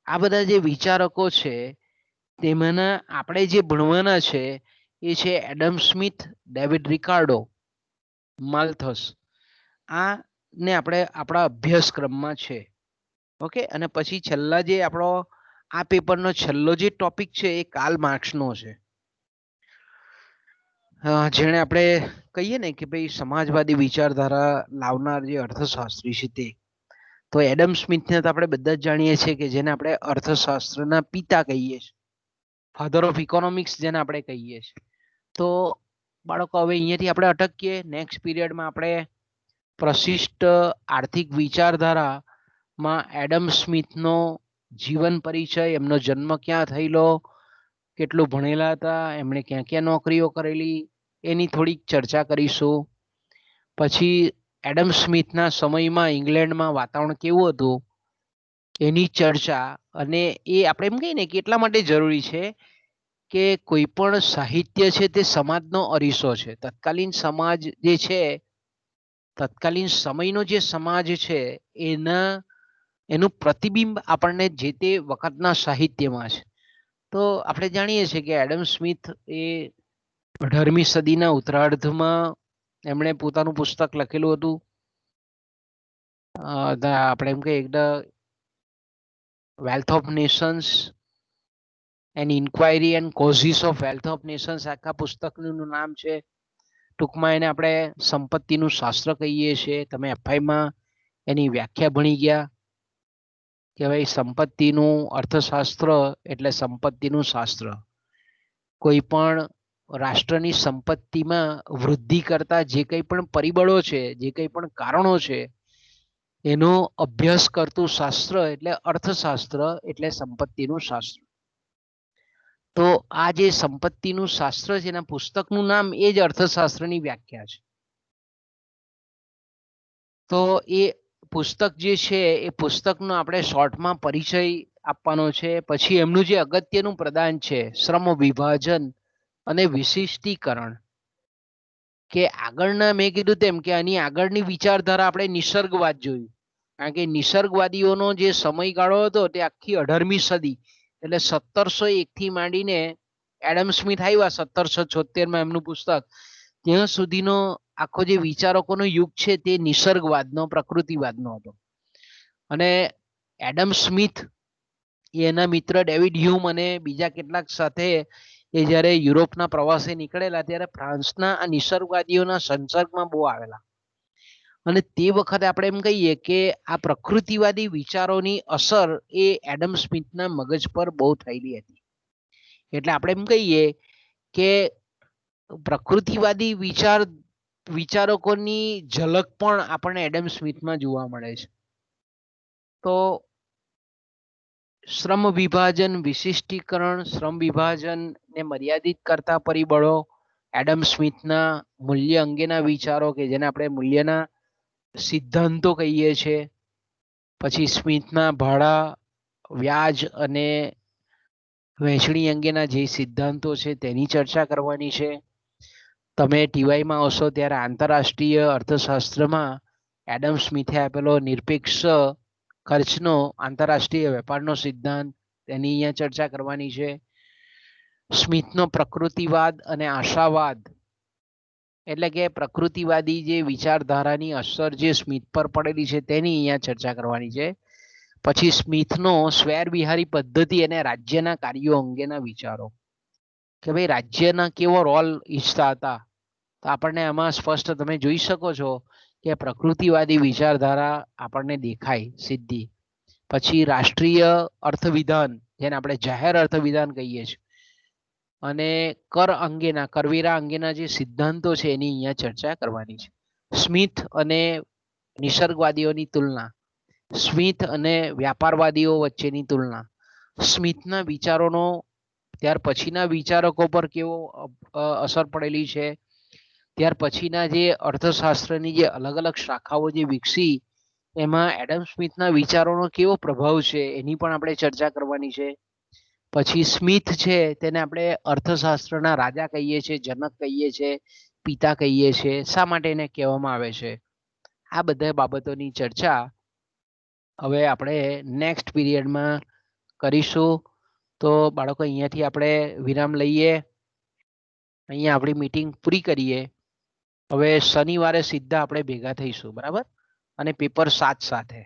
આ બધા જે વિચારકો છે તેમાંના આપણે જે ભણવાના છે એ છે એડમ સ્મિથ, ડેવિડ રિકાર્ડો, માલ્થસ. આ ને આપણે આપણા અભ્યાસક્રમમાં છે. ઓકે. અને પછી છેલ્લા જે આપણો આ પેપરનો છેલ્લો જે ટોપિક છે એ કાર્લ માર્ક્સનો છે, જેણે આપણે કહીએ ને કે ભાઈ સમાજવાદી વિચારધારા લાવનાર જે અર્થશાસ્ત્રી છે તે. તો એડમ સ્મિથને તો આપણે બધા જ જાણીએ છીએ કે જેને આપણે અર્થશાસ્ત્રના પિતા કહીએ છીએ, ફાધર ઓફ ઇકોનોમિક્સ જેને આપણે કહીએ છીએ. તો બાળકો હવે અહીંયાથી આપણે અટકીએ. નેક્સ્ટ પીરિયડમાં આપણે પ્રશિષ્ટ આર્થિક વિચારધારામાં એડમ સ્મિથનો જીવન પરિચય, એમનો જન્મ ક્યાં થયેલો, કેટલું ભણેલા હતા, એમણે ક્યાં ક્યાં નોકરીઓ કરેલી, એની થોડીક ચર્ચા કરીશું. પછી એડમ સ્મિથના સમયમાં ઇંગ્લેન્ડમાં વાતાવરણ કેવું હતું એની ચર્ચા. અને એ આપણે એમ કહીએ ને કે એટલા માટે જરૂરી છે કે કોઈ પણ સાહિત્ય છે તે સમાજનો અરીસો છે. તત્કાલીન સમાજ જે છે, તત્કાલીન સમયનો જે સમાજ છે એનું પ્રતિબિંબ આપણને જે તે વખતના સાહિત્યમાં છે. તો આપણે જાણીએ છીએ કે એડમ સ્મિથ એ 18મી સદીના ઉત્તરાર્ધમાં એમણે પોતાનું પુસ્તક લખેલું હતું. આપણે એમ કહીએ the wealth of nations and inquiry and causes of wealth of nations આખા પુસ્તકનું નામ છે. ટૂંકમાં એને આપણે સંપત્તિનું શાસ્ત્ર કહીએ છીએ. તમે એફઆઈમાં એની વ્યાખ્યા ભણી ગયા કે ભાઈ સંપત્તિનું અર્થશાસ્ત્ર એટલે સંપત્તિનું શાસ્ત્ર. કોઈ પણ રાષ્ટ્રની સંપત્તિમાં વૃદ્ધિ કરતા જે કંઈ પણ પરિબળો છે, જે કંઈ પણ કારણો છે, એનો અભ્યાસ કરતું શાસ્ત્ર એટલે અર્થશાસ્ત્ર, એટલે સંપત્તિનું શાસ્ત્ર. તો આ જે સંપત્તિનું શાસ્ત્ર છે એના પુસ્તકનું નામ એ જ અર્થશાસ્ત્રની વ્યાખ્યા છે. તો એ પુસ્તક જે છે એ પુસ્તકનો આપણે શોર્ટમાં પરિચય આપવાનો છે. પછી એમનું જે અગત્યનું પ્રદાન છે શ્રમ વિભાજન અને વિશિષ્ટીકરણ, કે આગળના મેં કીધું તેમ કે આની આગળની વિચારધારા આપણે નિસર્ગવાદ જોયું. કારણ કે નિસર્ગવાદીઓનો જે સમયગાળો હતો તે આખી 18મી સદી એટલે 1701 થી માંડીને એડમ સ્મિથ આવ્યા 1776માં એમનું પુસ્તક, ત્યાં સુધીનો આખો જે વિચારકોનો યુગ છે તે નિસર્ગવાદનો, પ્રકૃતિવાદનો હતો. અને એડમ સ્મિથ એના મિત્ર ડેવિડ હ્યુમ અને બીજા કેટલાક સાથે એ જ્યારે યુરોપના પ્રવાસે નીકળેલા ત્યારે ફ્રાન્સના આ નિસર્ગવાદીઓના સંસર્ગમાં બહુ આવેલા. અને તે વખતે આપણે એમ કહીએ કે આ પ્રકૃતિવાદી વિચારોની અસર એ એડમ સ્મિથના મગજ પર બહુ થયેલી હતી. એટલે આપણે એમ કહીએ કે પ્રકૃતિવાદી વિચારકોની ઝલક પણ આપણને એડમ સ્મિથમાં જોવા મળે છે. તો શ્રમ વિભાજન, વિશિષ્ટીકરણ, શ્રમ વિભાજનને મર્યાદિત કરતા પરિબળો, એડમ સ્મિથના મૂલ્ય અંગેના વિચારો કે જેને આપણે મૂલ્યના સિદ્ધાંતો કહીએ છીએ. પછી સ્મિથના ભાડા, વ્યાજ અને વહેંચણી અંગેના જે સિદ્ધાંતો છે તેની ચર્ચા કરવાની છે. તમે ટીવાયમાં આવશો ત્યારે આંતરરાષ્ટ્રીય અર્થશાસ્ત્રમાં એડમ સ્મિથે આપેલો નિરપેક્ષ ખર્ચનો આંતરરાષ્ટ્રીય વેપારનો સિદ્ધાંત, તેની અહીંયા ચર્ચા કરવાની છે. સ્મિથનો પ્રકૃતિવાદ અને આશાવાદ, એટલે કે પ્રકૃતિવાદી જે વિચારધારાની અસર જે સ્મિથ પર પડેલી છે તેની અહીંયા ચર્ચા કરવાની છે. પછી સ્મિથનો સ્વેર વિહારી પદ્ધતિ અને રાજ્યના કાર્યો અંગેના વિચારો, કે ભાઈ રાજ્યના કેવો રોલ ઈચ્છતા હતા, તો આપણને આમાં સ્પષ્ટ તમે જોઈ શકો છો કે પ્રકૃતિવાદી વિચારધારા આપણને દેખાય સીધી. પછી રાષ્ટ્રીય અર્થવિધાન, જેને આપણે જાહેર અર્થવિધાન કહીએ છીએ, અને કર અંગેના, કરવેરા અંગેના જે સિદ્ધાંતો છે એની અહીંયા ચર્ચા કરવાની છે. સ્મિથ અને નિસર્ગવાદીઓની તુલના, સ્મિથ અને વ્યાપારવાદીઓ વચ્ચેની તુલના, સ્મિથના વિચારોનો ત્યાર પછીના વિચારકો પર કેવો અસર પડેલી છે, ત્યાર પછીના જે અર્થશાસ્ત્રની જે અલગ અલગ શાખાઓ જે વિકસી એમાં એડમ સ્મિથના વિચારોનો કેવો પ્રભાવ છે એની પણ આપણે ચર્ચા કરવાની છે. પછી સ્મિથ છે તેને આપણે અર્થશાસ્ત્રના રાજા કહીએ છીએ, જનક કહીએ છીએ, પિતા કહીએ છીએ. શા માટે એને કહેવામાં આવે છે? આ બધા બાબતોની ચર્ચા હવે આપણે નેક્સ્ટ પીરિયડમાં કરીશું. તો બાળકો અહીંયાથી આપણે વિરામ લઈએ, અહીંયા આપણી મીટિંગ પૂરી કરીએ. હવે શનિવારે સીધા આપણે ભેગા થઈશું, બરાબર? અને પેપર સાથે